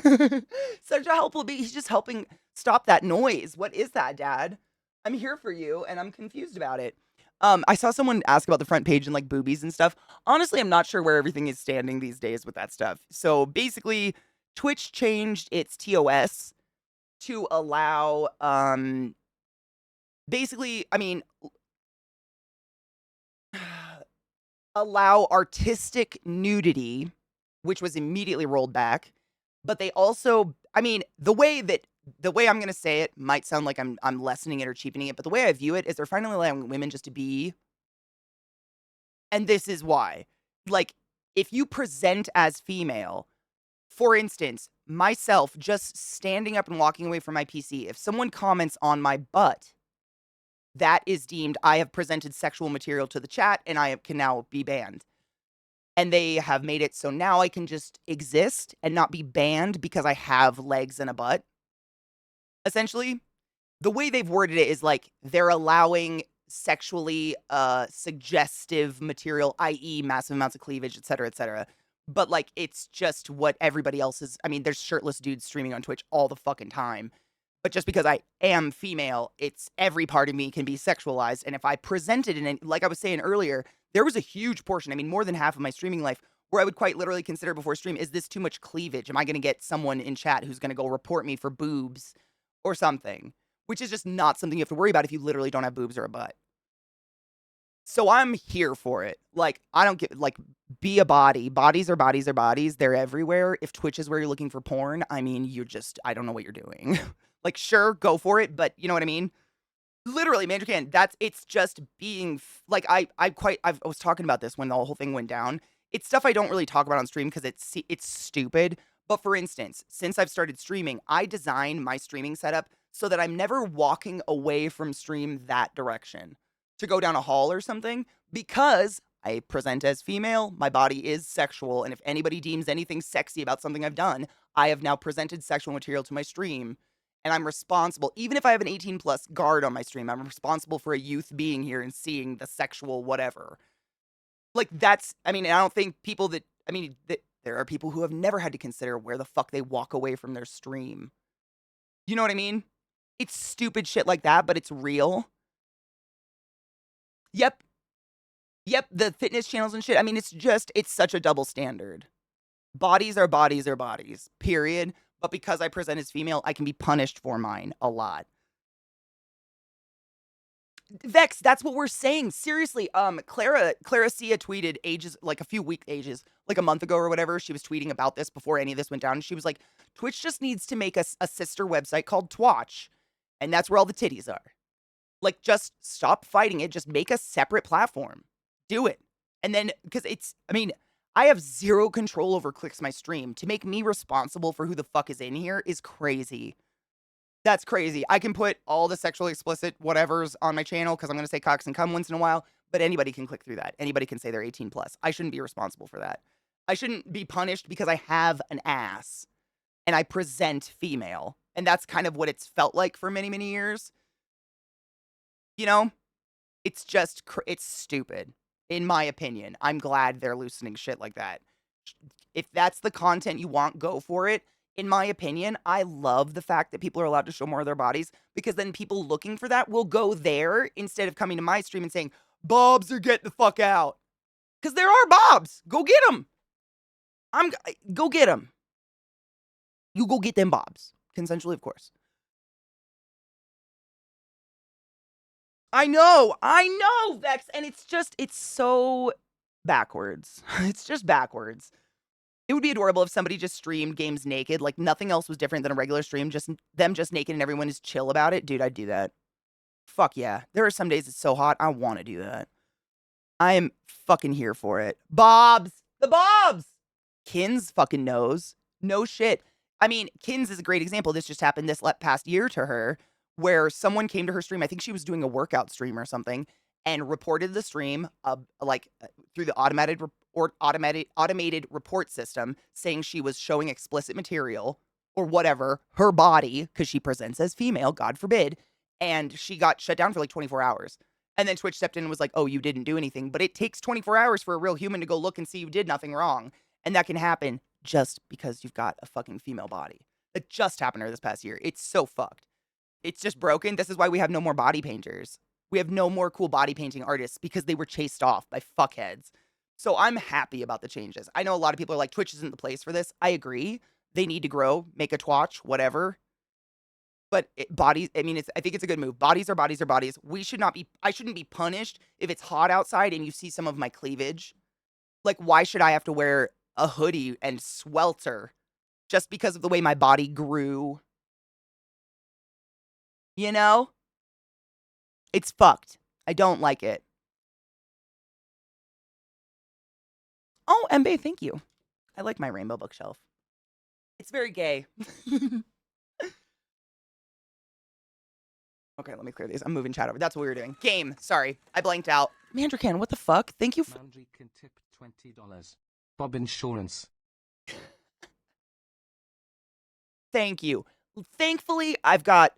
Such a helpful beat. He's just helping stop that noise. What is that, Dad? I'm here for you, and I'm confused about it. I saw someone ask about the front page and like boobies and stuff. Honestly, I'm not sure where everything is standing these days with that stuff. So basically, Twitch changed its TOS to allow basically, I mean, allow artistic nudity, which was immediately rolled back. But they also, I mean, the way I'm gonna say it might sound like I'm lessening it or cheapening it, but the way I view it is they're finally allowing women just to be. And this is why. Like, if you present as female, for instance, myself just standing up and walking away from my PC, if someone comments on my butt, that is deemed I have presented sexual material to the chat and I can now be banned. And they have made it so now I can just exist and not be banned because I have legs and a butt. Essentially, the way they've worded it is like they're allowing sexually suggestive material, i.e. massive amounts of cleavage, etc., etc. But like it's just what everybody else is. I mean, there's shirtless dudes streaming on Twitch all the fucking time. But just because I am female, it's every part of me can be sexualized. And if I presented in it, like I was saying earlier, there was a huge portion, I mean, more than half of my streaming life, where I would quite literally consider before stream, is this too much cleavage? Am I going to get someone in chat who's going to go report me for boobs or something? Which is just not something you have to worry about if you literally don't have boobs or a butt. So I'm here for it. Like, I don't get, like, be a body. Bodies are bodies are bodies. They're everywhere. If Twitch is where you're looking for porn, I mean, you're just, I don't know what you're doing. Like, sure, go for it, but you know what I mean? Literally, man, you can. It's just being, like, I was talking about this when the whole thing went down. It's stuff I don't really talk about on stream because it's stupid. But for instance, since I've started streaming, I design my streaming setup so that I'm never walking away from stream that direction to go down a hall or something because I present as female, my body is sexual, and if anybody deems anything sexy about something I've done, I have now presented sexual material to my stream, and I'm responsible, even if I have an 18 plus guard on my stream, I'm responsible for a youth being here and seeing the sexual whatever. Like that's, I mean, I don't think people that, I mean, there are people who have never had to consider where the fuck they walk away from their stream. You know what I mean? It's stupid shit like that, but it's real. Yep. Yep, the fitness channels and shit. I mean, it's such a double standard. Bodies are bodies are bodies, period. But because I present as female, I can be punished for mine a lot. Vex, that's what we're saying. Seriously, Clara Cia tweeted like a month ago or whatever. She was tweeting about this before any of this went down. She was like, Twitch just needs to make a sister website called Twatch. And that's where all the titties are. Like, just stop fighting it. Just make a separate platform. Do it. And then, because I have zero control over clicks my stream. To make me responsible for who the fuck is in here is crazy. That's crazy. I can put all the sexually explicit whatevers on my channel because I'm going to say cocks and cum once in a while, but anybody can click through that. Anybody can say they're 18 plus. I shouldn't be responsible for that. I shouldn't be punished because I have an ass and I present female. And that's kind of what it's felt like for many, many years. You know, it's just, it's stupid. In my opinion, I'm glad they're loosening shit like that. If that's the content you want, go for it. In my opinion, I love the fact that people are allowed to show more of their bodies because then people looking for that will go there instead of coming to my stream and saying, Bobs are getting the fuck out. Because there are Bobs. Go get them. Go get them. You go get them Bobs. Consensually, of course. I know, Vex, and it's so backwards. It's just backwards. It would be adorable if somebody just streamed games naked, like nothing else was different than a regular stream, just them just naked and everyone is chill about it. Dude, I'd do that. Fuck yeah. There are some days it's so hot, I want to do that. I am fucking here for it. Bobs! The Bobs! Kins fucking knows. No shit. I mean, Kins is a great example. This just happened this past year to her, where someone came to her stream. I think she was doing a workout stream or something, and reported the stream, through the automated report system, saying she was showing explicit material or whatever, her body, because she presents as female, God forbid, and she got shut down for like 24 hours. And then Twitch stepped in and was like, oh, you didn't do anything. But it takes 24 hours for a real human to go look and see you did nothing wrong. And that can happen just because you've got a fucking female body. It just happened to her this past year. It's so fucked. It's just broken. This is why we have no more body painters. We have no more cool body painting artists because they were chased off by fuckheads. So I'm happy about the changes. I know a lot of people are like, Twitch isn't the place for this. I agree. They need to grow, make a Twatch, whatever. But bodies, I mean, I think it's a good move. Bodies are bodies are bodies. I shouldn't be punished if it's hot outside and you see some of my cleavage. Like, why should I have to wear a hoodie and swelter just because of the way my body grew? You know? It's fucked. I don't like it. Oh, Mbae, thank you. I like my rainbow bookshelf. It's very gay. Okay, let me clear these. I'm moving chat over. That's what we were doing. Game. Sorry. I blanked out. Mandrakan, what the fuck? Thank you for... Mandry can tip $20. Bob Insurance. Thank you. Thankfully, I've got,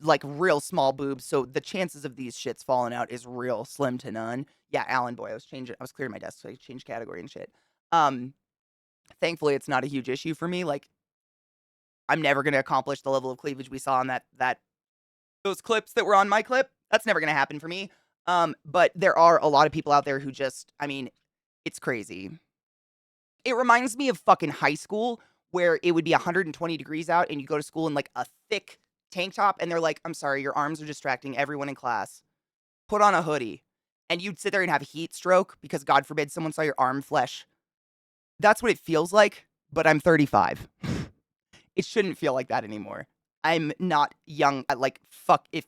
like, real small boobs, so the chances of these shits falling out is real slim to none. Yeah, Alan, boy, I was clearing my desk, so I changed category and shit. Thankfully, it's not a huge issue for me. Like, I'm never going to accomplish the level of cleavage we saw on those clips that were on my clip. That's never going to happen for me. But there are a lot of people out there who just, I mean, it's crazy. It reminds me of fucking high school where it would be 120 degrees out and you go to school in like a thick tank top and they're like, I'm sorry, your arms are distracting everyone in class. Put on a hoodie. And you'd sit there and have a heat stroke because God forbid someone saw your arm flesh. That's what it feels like, but I'm 35. It shouldn't feel like that anymore. I'm not young. Like, fuck, if,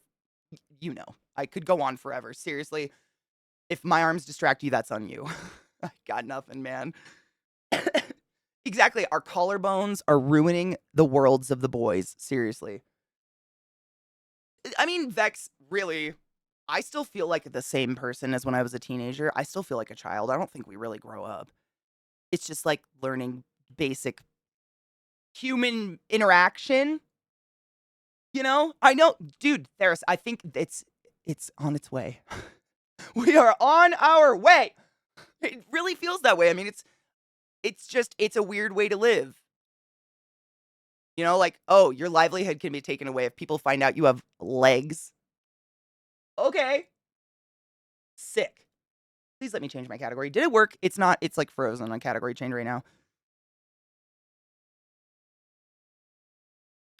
you know, I could go on forever. Seriously, if my arms distract you, that's on you. I got nothing, man. Exactly. Our collarbones are ruining the worlds of the boys. Seriously. I mean, Vex, really, I still feel like the same person as when I was a teenager. I still feel like a child. I don't think we really grow up. It's just like learning basic human interaction. You know? I know, dude, Theris, I think it's on its way. We are on our way. It really feels that way. I mean, it's a weird way to live. You know, like, oh, your livelihood can be taken away if people find out you have legs. Okay. Sick. Please let me change my category. Did it work? It's not, it's like frozen on category change right now.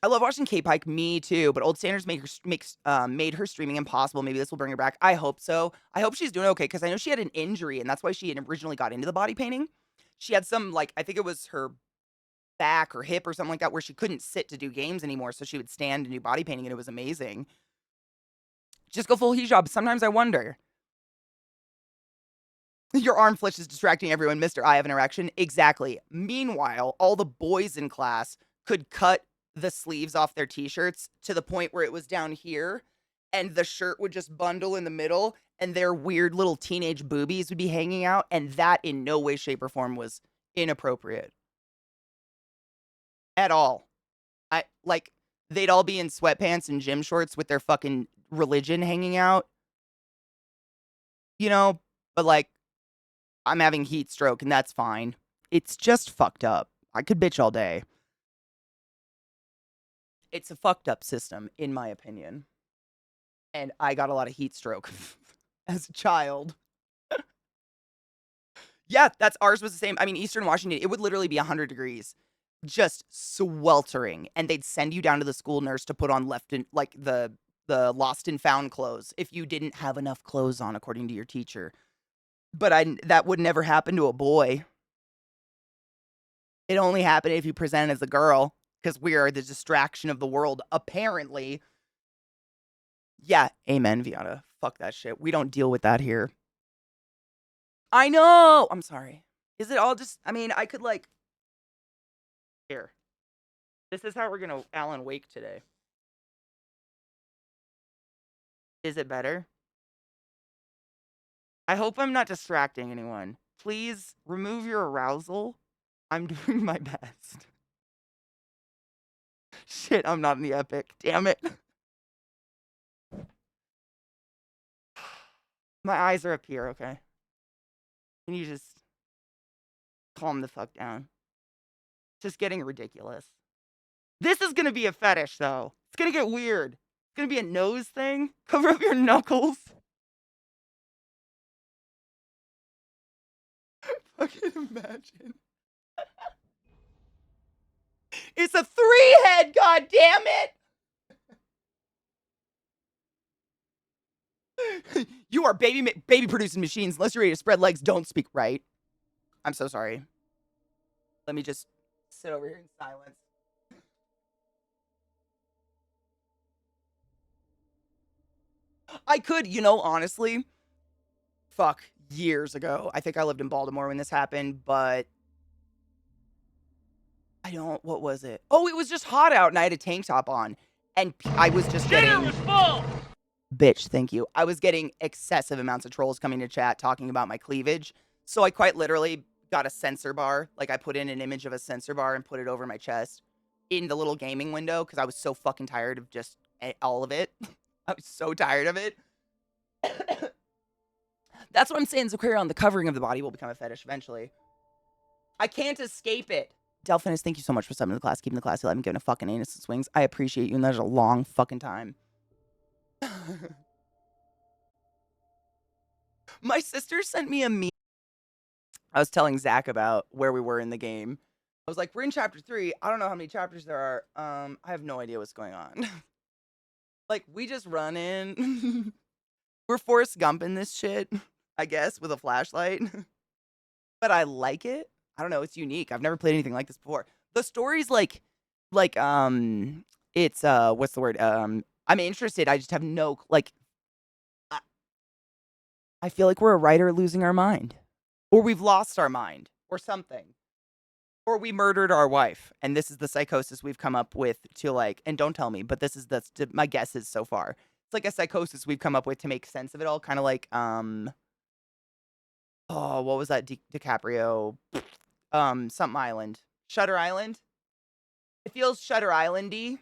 I love watching K-Pike, me too, but old standards made her streaming impossible. Maybe this will bring her back. I hope so. I hope she's doing okay, because I know she had an injury, and that's why she had originally got into the body painting. She had some, like, I think it was her back or hip or something like that, where she couldn't sit to do games anymore, so she would stand and do body painting, and it was amazing. Just go full hijab. Sometimes I wonder. Your arm flesh is distracting everyone, Mr. I have an erection. Exactly. Meanwhile, all the boys in class could cut the sleeves off their t-shirts to the point where it was down here and the shirt would just bundle in the middle and their weird little teenage boobies would be hanging out, and that in no way, shape, or form was inappropriate. At all. They'd all be in sweatpants and gym shorts with their fucking religion hanging out. You know, but like, I'm having heat stroke and that's fine. It's just fucked up. I could bitch all day. It's a fucked up system, in my opinion. And I got a lot of heat stroke as a child. Yeah, ours was the same. I mean, Eastern Washington, it would literally be 100 degrees. just sweltering, and they'd send you down to the school nurse to put on the lost and found clothes if you didn't have enough clothes on according to your teacher. But that would never happen to a boy. It only happened if you present as a girl, because we are the distraction of the world, apparently. Yeah, amen, Viana. Fuck that shit. We don't deal with that here. I know! I'm sorry. Is it all just, I mean, I could like, here. This is how we're gonna Alan Wake today. Is it better? I hope I'm not distracting anyone. Please remove your arousal. I'm doing my best. Shit, I'm not in the epic. Damn it. My eyes are up here, okay? Can you just calm the fuck down? Just getting ridiculous. This is gonna be a fetish, though. It's gonna get weird. It's gonna be a nose thing. Cover up your knuckles. Fucking imagine. It's a 3-head, god damn it! You are baby producing machines. Unless you're ready to spread legs, don't speak right. I'm so sorry. Let me just sit over here in silence. I could, honestly, fuck, years ago. I think I lived in Baltimore when this happened, but what was it? Oh, it was just hot out and I had a tank top on. And I was just Dinner was full. bitch, thank you. I was getting excessive amounts of trolls coming to chat talking about my cleavage. So I quite literally got a sensor bar. Like I put in an image of a sensor bar and put it over my chest in the little gaming window because I was so fucking tired of just all of it. I was so tired of it. That's what I'm saying. Zakarian, the covering of the body will become a fetish eventually. I can't escape it. Delphinus, thank you so much for summoning the class, keeping the class alive, and giving a fucking anus and swings. I appreciate you, and that is a long fucking time. My sister sent me a meme. I was telling Zach about where we were in the game. I was like, we're in chapter 3. I don't know how many chapters there are. I have no idea what's going on. Like, we just run in. We're Forrest Gump in this shit, I guess, with a flashlight. But I like it. I don't know, it's unique. I've never played anything like this before. The story's it's what's the word? I'm interested. I just have no I feel like we're a writer losing our mind. Or we've lost our mind. Or something. Or we murdered our wife. And this is the psychosis we've come up with to and don't tell me, but this is my guess is so far. It's like a psychosis we've come up with to make sense of it all. Kind of like, oh, what was that DiCaprio? Something Island. Shutter Island? It feels Shutter Island-y.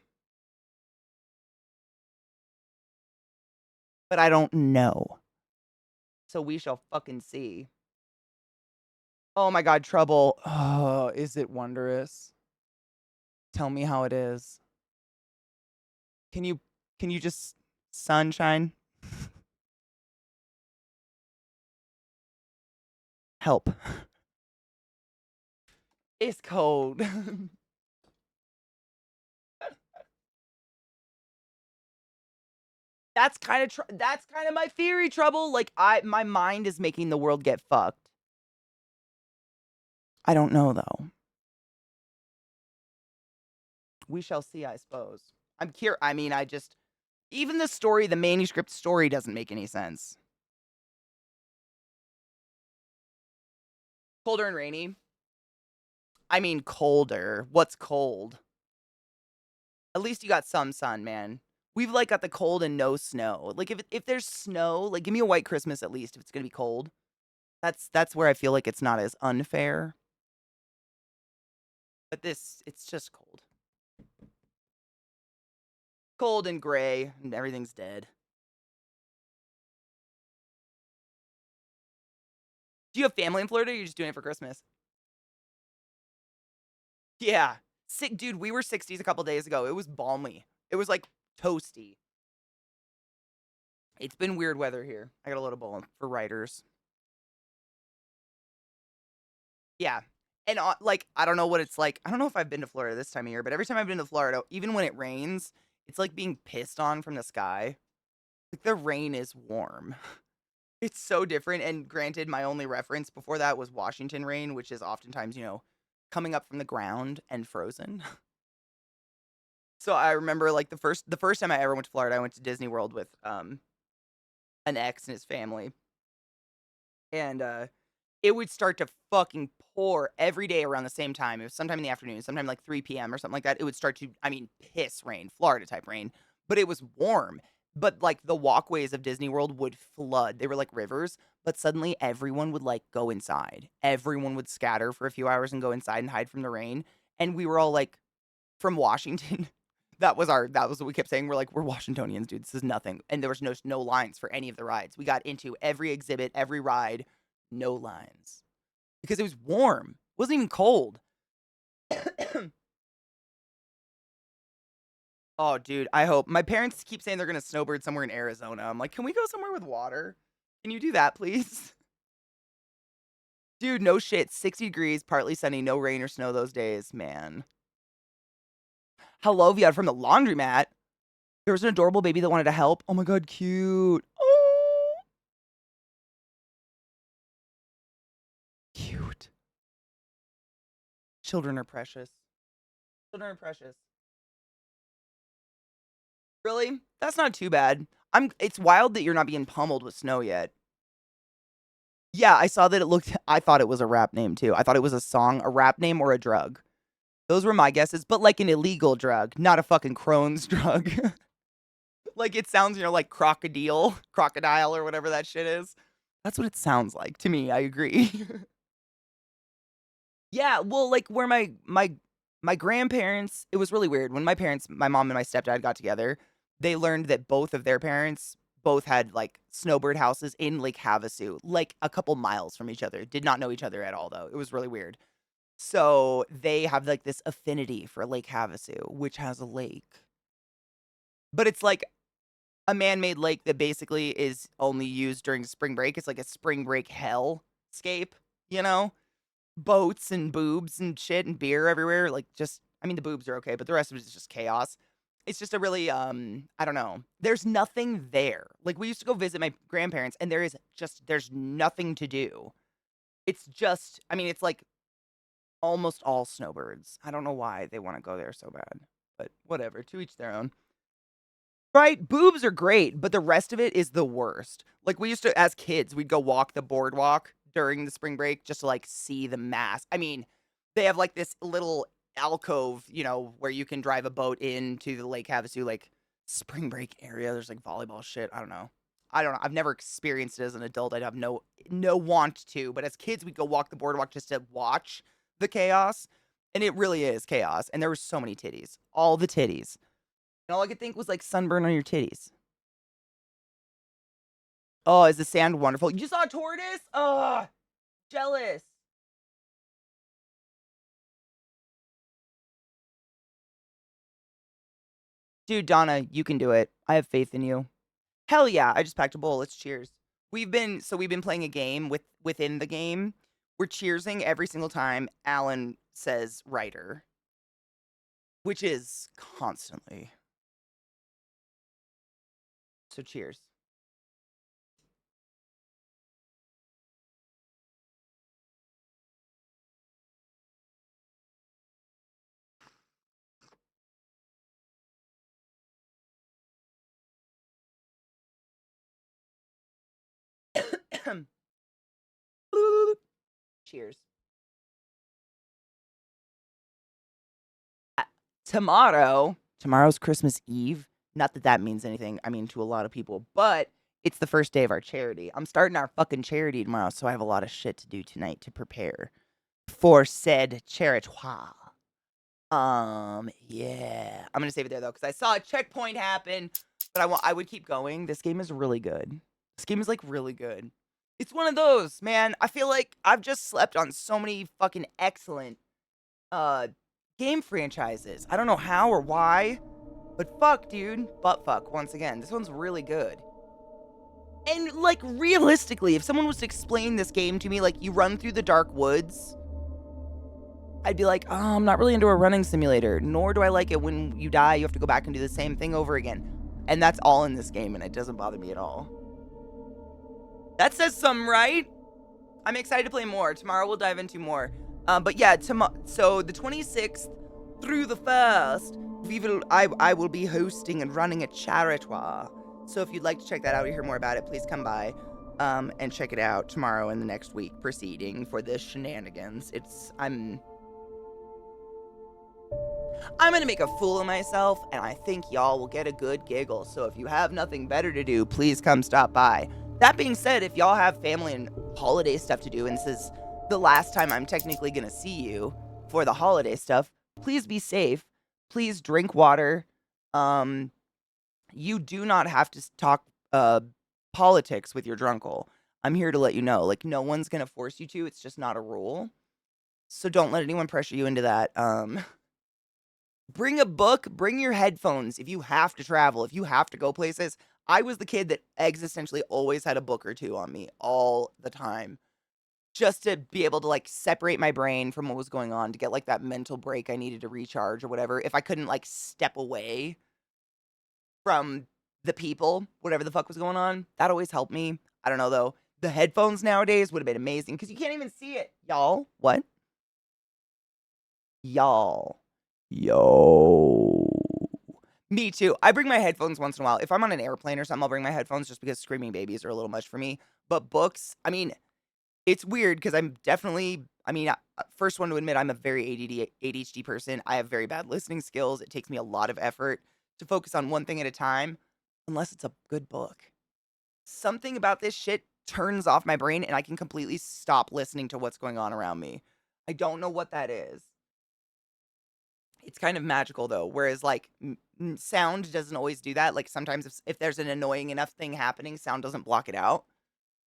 But I don't know. So we shall fucking see. Oh my god, Trouble. Oh, is it wondrous? Tell me how it is. Can you just sunshine? Help. It's cold. That's kind of my theory, Trouble. Like my mind is making the world get fucked. I don't know though. We shall see, I suppose. I'm curious. I mean, even the manuscript story doesn't make any sense. Colder and rainy. I mean, colder. What's cold? At least you got some sun, man. We've got the cold and no snow. Like if there's snow, give me a white Christmas at least if it's gonna be cold. That's where I feel like it's not as unfair. But it's just cold. Cold and gray and everything's dead. Do you have family in Florida or are you just doing it for Christmas? Yeah. Sick, dude, we were 60s a couple days ago. It was balmy. It was toasty. It's been weird weather here. I got a little bowl for writers. Yeah. And, like, I don't know what it's like. I don't know if I've been to Florida this time of year, but every time I've been to Florida, even when it rains, it's like being pissed on from the sky. Like, the rain is warm. It's so different, and granted, my only reference before that was Washington rain, which is oftentimes, coming up from the ground and frozen. So I remember, like, the first time I ever went to Florida, I went to Disney World with, an ex and his family, and, it would start to fucking pour every day around the same time. It was sometime in the afternoon, sometime like 3 PM or something like that. It would start to, I mean, piss rain, Florida type rain, but it was warm. But like the walkways of Disney World would flood. They were like rivers, but suddenly everyone would like go inside. Everyone would scatter for a few hours and go inside and hide from the rain. And we were all like from Washington. That was what we kept saying. We're like, we're Washingtonians, dude. This is nothing. And there was no lines for any of the rides. We got into every exhibit, every ride, no lines. Because it was warm. It wasn't even cold. Oh, dude, I hope. My parents keep saying they're going to snowbird somewhere in Arizona. I'm like, can we go somewhere with water? Can you do that, please? Dude, no shit. 60 degrees, partly sunny, no rain or snow those days, man. Hello, Viad from the laundromat. There was an adorable baby that wanted to help. Oh my god, cute. Oh. Cute. Children are precious. Children are precious. Really? That's not too bad. It's wild that you're not being pummeled with snow yet. Yeah, I saw that I thought it was a rap name too. I thought it was a song, a rap name, or a drug. Those were my guesses, but like an illegal drug, not a fucking Crohn's drug. Like it sounds, like crocodile, or whatever that shit is. That's what it sounds like to me. I agree. Yeah, well, like where my grandparents, it was really weird. When my mom and my stepdad got together, they learned that both of their parents both had like snowbird houses in Lake Havasu, like a couple miles from each other. Did not know each other at all though. It was really weird. So they have like this affinity for Lake Havasu, which has a lake. But it's like a man-made lake that basically is only used during spring break. It's like a spring break hellscape, you know? Boats and boobs and shit and beer everywhere. Like I mean the boobs are okay, but the rest of it is just chaos. It's just a really I don't know. There's nothing there. Like we used to go visit my grandparents and there's nothing to do. It's just I mean it's like almost all snowbirds. I don't know why they want to go there so bad. But whatever, to each their own. Right? Boobs are great, but the rest of it is the worst. Like we used to as kids, we'd go walk the boardwalk during the spring break just to like see the mass. I mean, they have like this little alcove, where you can drive a boat into the Lake Havasu like spring break area. There's like volleyball shit. I don't know. I've never experienced it as an adult. I'd have no want to, but as kids we'd go walk the boardwalk just to watch the chaos, and it really is chaos. And there were so many titties. All the titties. And all I could think was like sunburn on your titties. Oh, is the sand wonderful? You saw a tortoise? Oh, jealous. Dude, Donna, you can do it. I have faith in you. Hell yeah, I just packed a bowl. Let's cheers. We've been playing a game within the game. We're cheersing every single time Alan says writer, which is constantly. So cheers. Cheers. Tomorrow's Christmas Eve. Not that that means anything, I mean, to a lot of people, but it's the first day of our charity. I'm starting our fucking charity tomorrow, so I have a lot of shit to do tonight to prepare for said charity. Yeah. I'm gonna save it there, though, because I saw a checkpoint happen, but I would keep going. This game is really good. This game is, like, really good. It's one of those, man. I feel like I've just slept on so many fucking excellent, game franchises. I don't know how or why, but fuck, dude. Butt fuck, once again. This one's really good. And, like, realistically, if someone was to explain this game to me, like, you run through the dark woods, I'd be like, oh, I'm not really into a running simulator, nor do I like it when you die, you have to go back and do the same thing over again. And that's all in this game, and it doesn't bother me at all. That says something, right? I'm excited to play more. Tomorrow we'll dive into more. But yeah, so the 26th through the 1st, I will be hosting and running a charitoire. So if you'd like to check that out or hear more about it, please come by and check it out tomorrow and the next week proceeding for this shenanigans. I'm gonna make a fool of myself, and I think y'all will get a good giggle. So if you have nothing better to do, please come stop by. That being said, if y'all have family and holiday stuff to do, and this is the last time I'm technically gonna see you for the holiday stuff, please be safe. Please drink water. You do not have to talk politics with your drunkle. I'm here to let you know. Like, no one's gonna force you to. It's just not a rule. So don't let anyone pressure you into that. Bring a book, bring your headphones if you have to travel, if you have to go places. I was the kid that existentially always had a book or two on me all the time. Just to be able to like separate my brain from what was going on, to get like that mental break I needed to recharge or whatever. If I couldn't like step away from the people, whatever the fuck was going on, that always helped me. I don't know though. The headphones nowadays would have been amazing because you can't even see it. Y'all, what? Y'all. Yo. Me too. I bring my headphones once in a while. If I'm on an airplane or something, I'll bring my headphones just because screaming babies are a little much for me. But books, I mean, it's weird because I'm definitely, first one to admit I'm a very ADHD person. I have very bad listening skills. It takes me a lot of effort to focus on one thing at a time, unless it's a good book. Something about this shit turns off my brain and I can completely stop listening to what's going on around me. I don't know what that is. It's kind of magical though, whereas like sound doesn't always do that. Like sometimes if there's an annoying enough thing happening, sound doesn't block it out.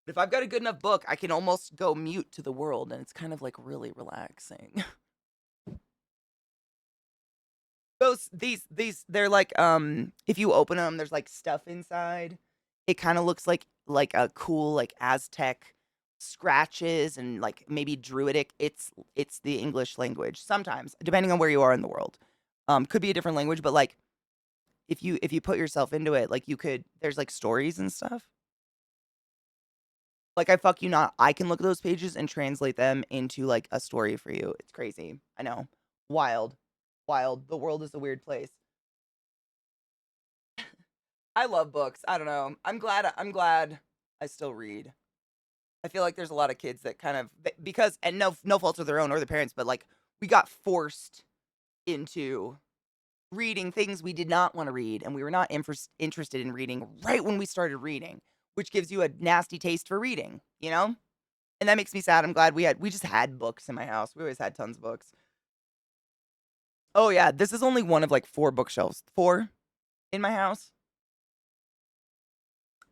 But if I've got a good enough book, I can almost go mute to the world, and it's kind of like really relaxing. These they're like if you open them, there's like stuff inside. It kind of looks like a cool like Aztec scratches and like maybe druidic. It's the English language sometimes, depending on where you are in the world. Could be a different language, but like if you put yourself into it, like you could. There's like stories and stuff. Like, I fuck you not, I can look at those pages and translate them into, like, a story for you. It's crazy. I know. Wild. Wild. The world is a weird place. I love books. I don't know. I'm glad I still read. I feel like there's a lot of kids that kind of, because, and no fault of their own or their parents, but, like, we got forced into reading things we did not want to read, and we were not interested in reading right when we started reading, which gives you a nasty taste for reading, you know? And that makes me sad. I'm glad we just had books in my house. We always had tons of books. Oh yeah, this is only one of like 4 bookshelves. 4 in my house.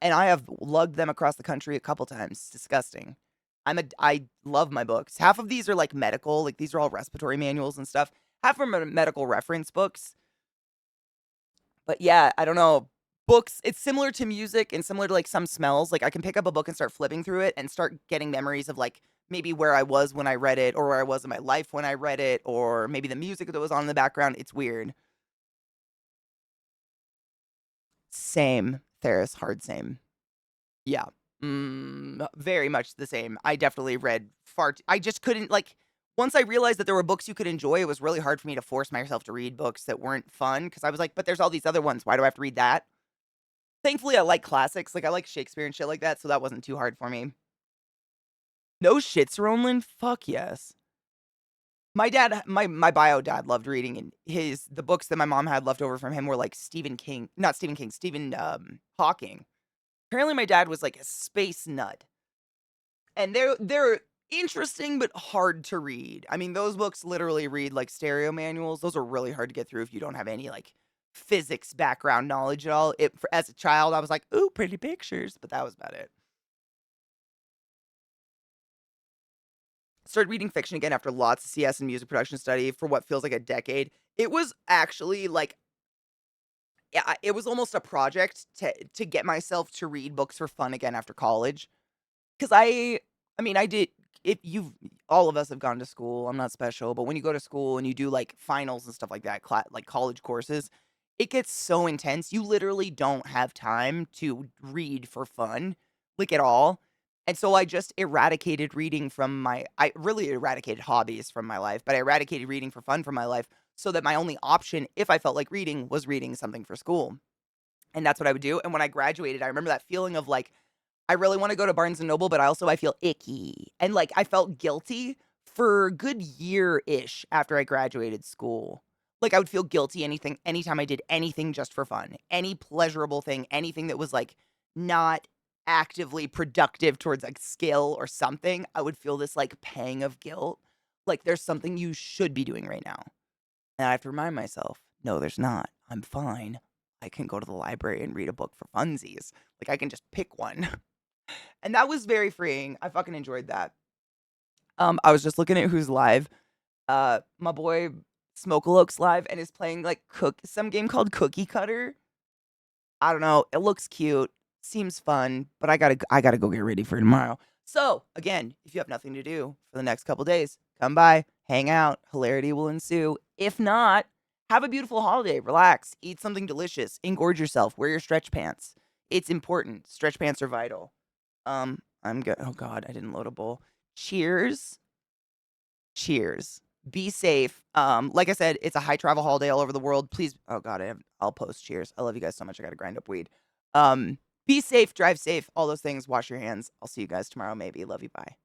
And I have lugged them across the country a couple times. It's disgusting. I love my books. Half of these are like medical, like these are all respiratory manuals and stuff. Half of them are medical reference books. But yeah, I don't know. Books, it's similar to music and similar to like some smells. Like I can pick up a book and start flipping through it and start getting memories of like maybe where I was when I read it, or where I was in my life when I read it, or maybe the music that was on in the background. It's weird. Same, Theris, hard same. Yeah. Very much the same. I definitely read I just couldn't, like, once I realized that there were books you could enjoy, it was really hard for me to force myself to read books that weren't fun, because I was like, but there's all these other ones. Why do I have to read that? Thankfully, I like classics. Like, I like Shakespeare and shit like that, so that wasn't too hard for me. No shits, Roland? Fuck yes. My dad, my bio dad loved reading, and the books that my mom had left over from him were like Stephen Hawking. Apparently my dad was like a space nut. And they're interesting but hard to read. I mean, those books literally read like stereo manuals. Those are really hard to get through if you don't have any like physics background knowledge at all. As a child, I was like, ooh, pretty pictures, but that was about it. Started reading fiction again after lots of CS and music production study for what feels like a decade. It was actually like, yeah, it was almost a project to get myself to read books for fun again after college. Because I mean, I did, if you've all of us have gone to school, I'm not special, but when you go to school and you do like finals and stuff like that, like college courses, it gets so intense. You literally don't have time to read for fun, like at all. And so I just eradicated reading from I really eradicated hobbies from my life, but I eradicated reading for fun from my life so that my only option, if I felt like reading, was reading something for school. And that's what I would do. And when I graduated, I remember that feeling of like, I really want to go to Barnes and Noble, but I feel icky. And like I felt guilty for a good year-ish after I graduated school. Like I would feel guilty anytime I did anything just for fun. Any pleasurable thing, anything that was like not actively productive towards like skill or something, I would feel this like pang of guilt. Like there's something you should be doing right now. And I have to remind myself, no, there's not. I'm fine. I can go to the library and read a book for funsies. Like I can just pick one. And that was very freeing. I fucking enjoyed that. I was just looking at who's live. My boy Smokealoke's live and is playing like some game called Cookie Cutter. I don't know. It looks cute. Seems fun, but I gotta go get ready for tomorrow. So again, if you have nothing to do for the next couple days, come by, hang out, hilarity will ensue. If not, have a beautiful holiday, relax, eat something delicious, engorge yourself, wear your stretch pants. It's important. Stretch pants are vital. I'm good. Oh God, I didn't load a bowl. Cheers. Cheers. Be safe. Like I said, it's a high travel holiday all over the world. Please, oh God, I'll post cheers. I love you guys so much. I gotta grind up weed. Be safe, drive safe, all those things. Wash your hands. I'll see you guys tomorrow, maybe. Love you. Bye.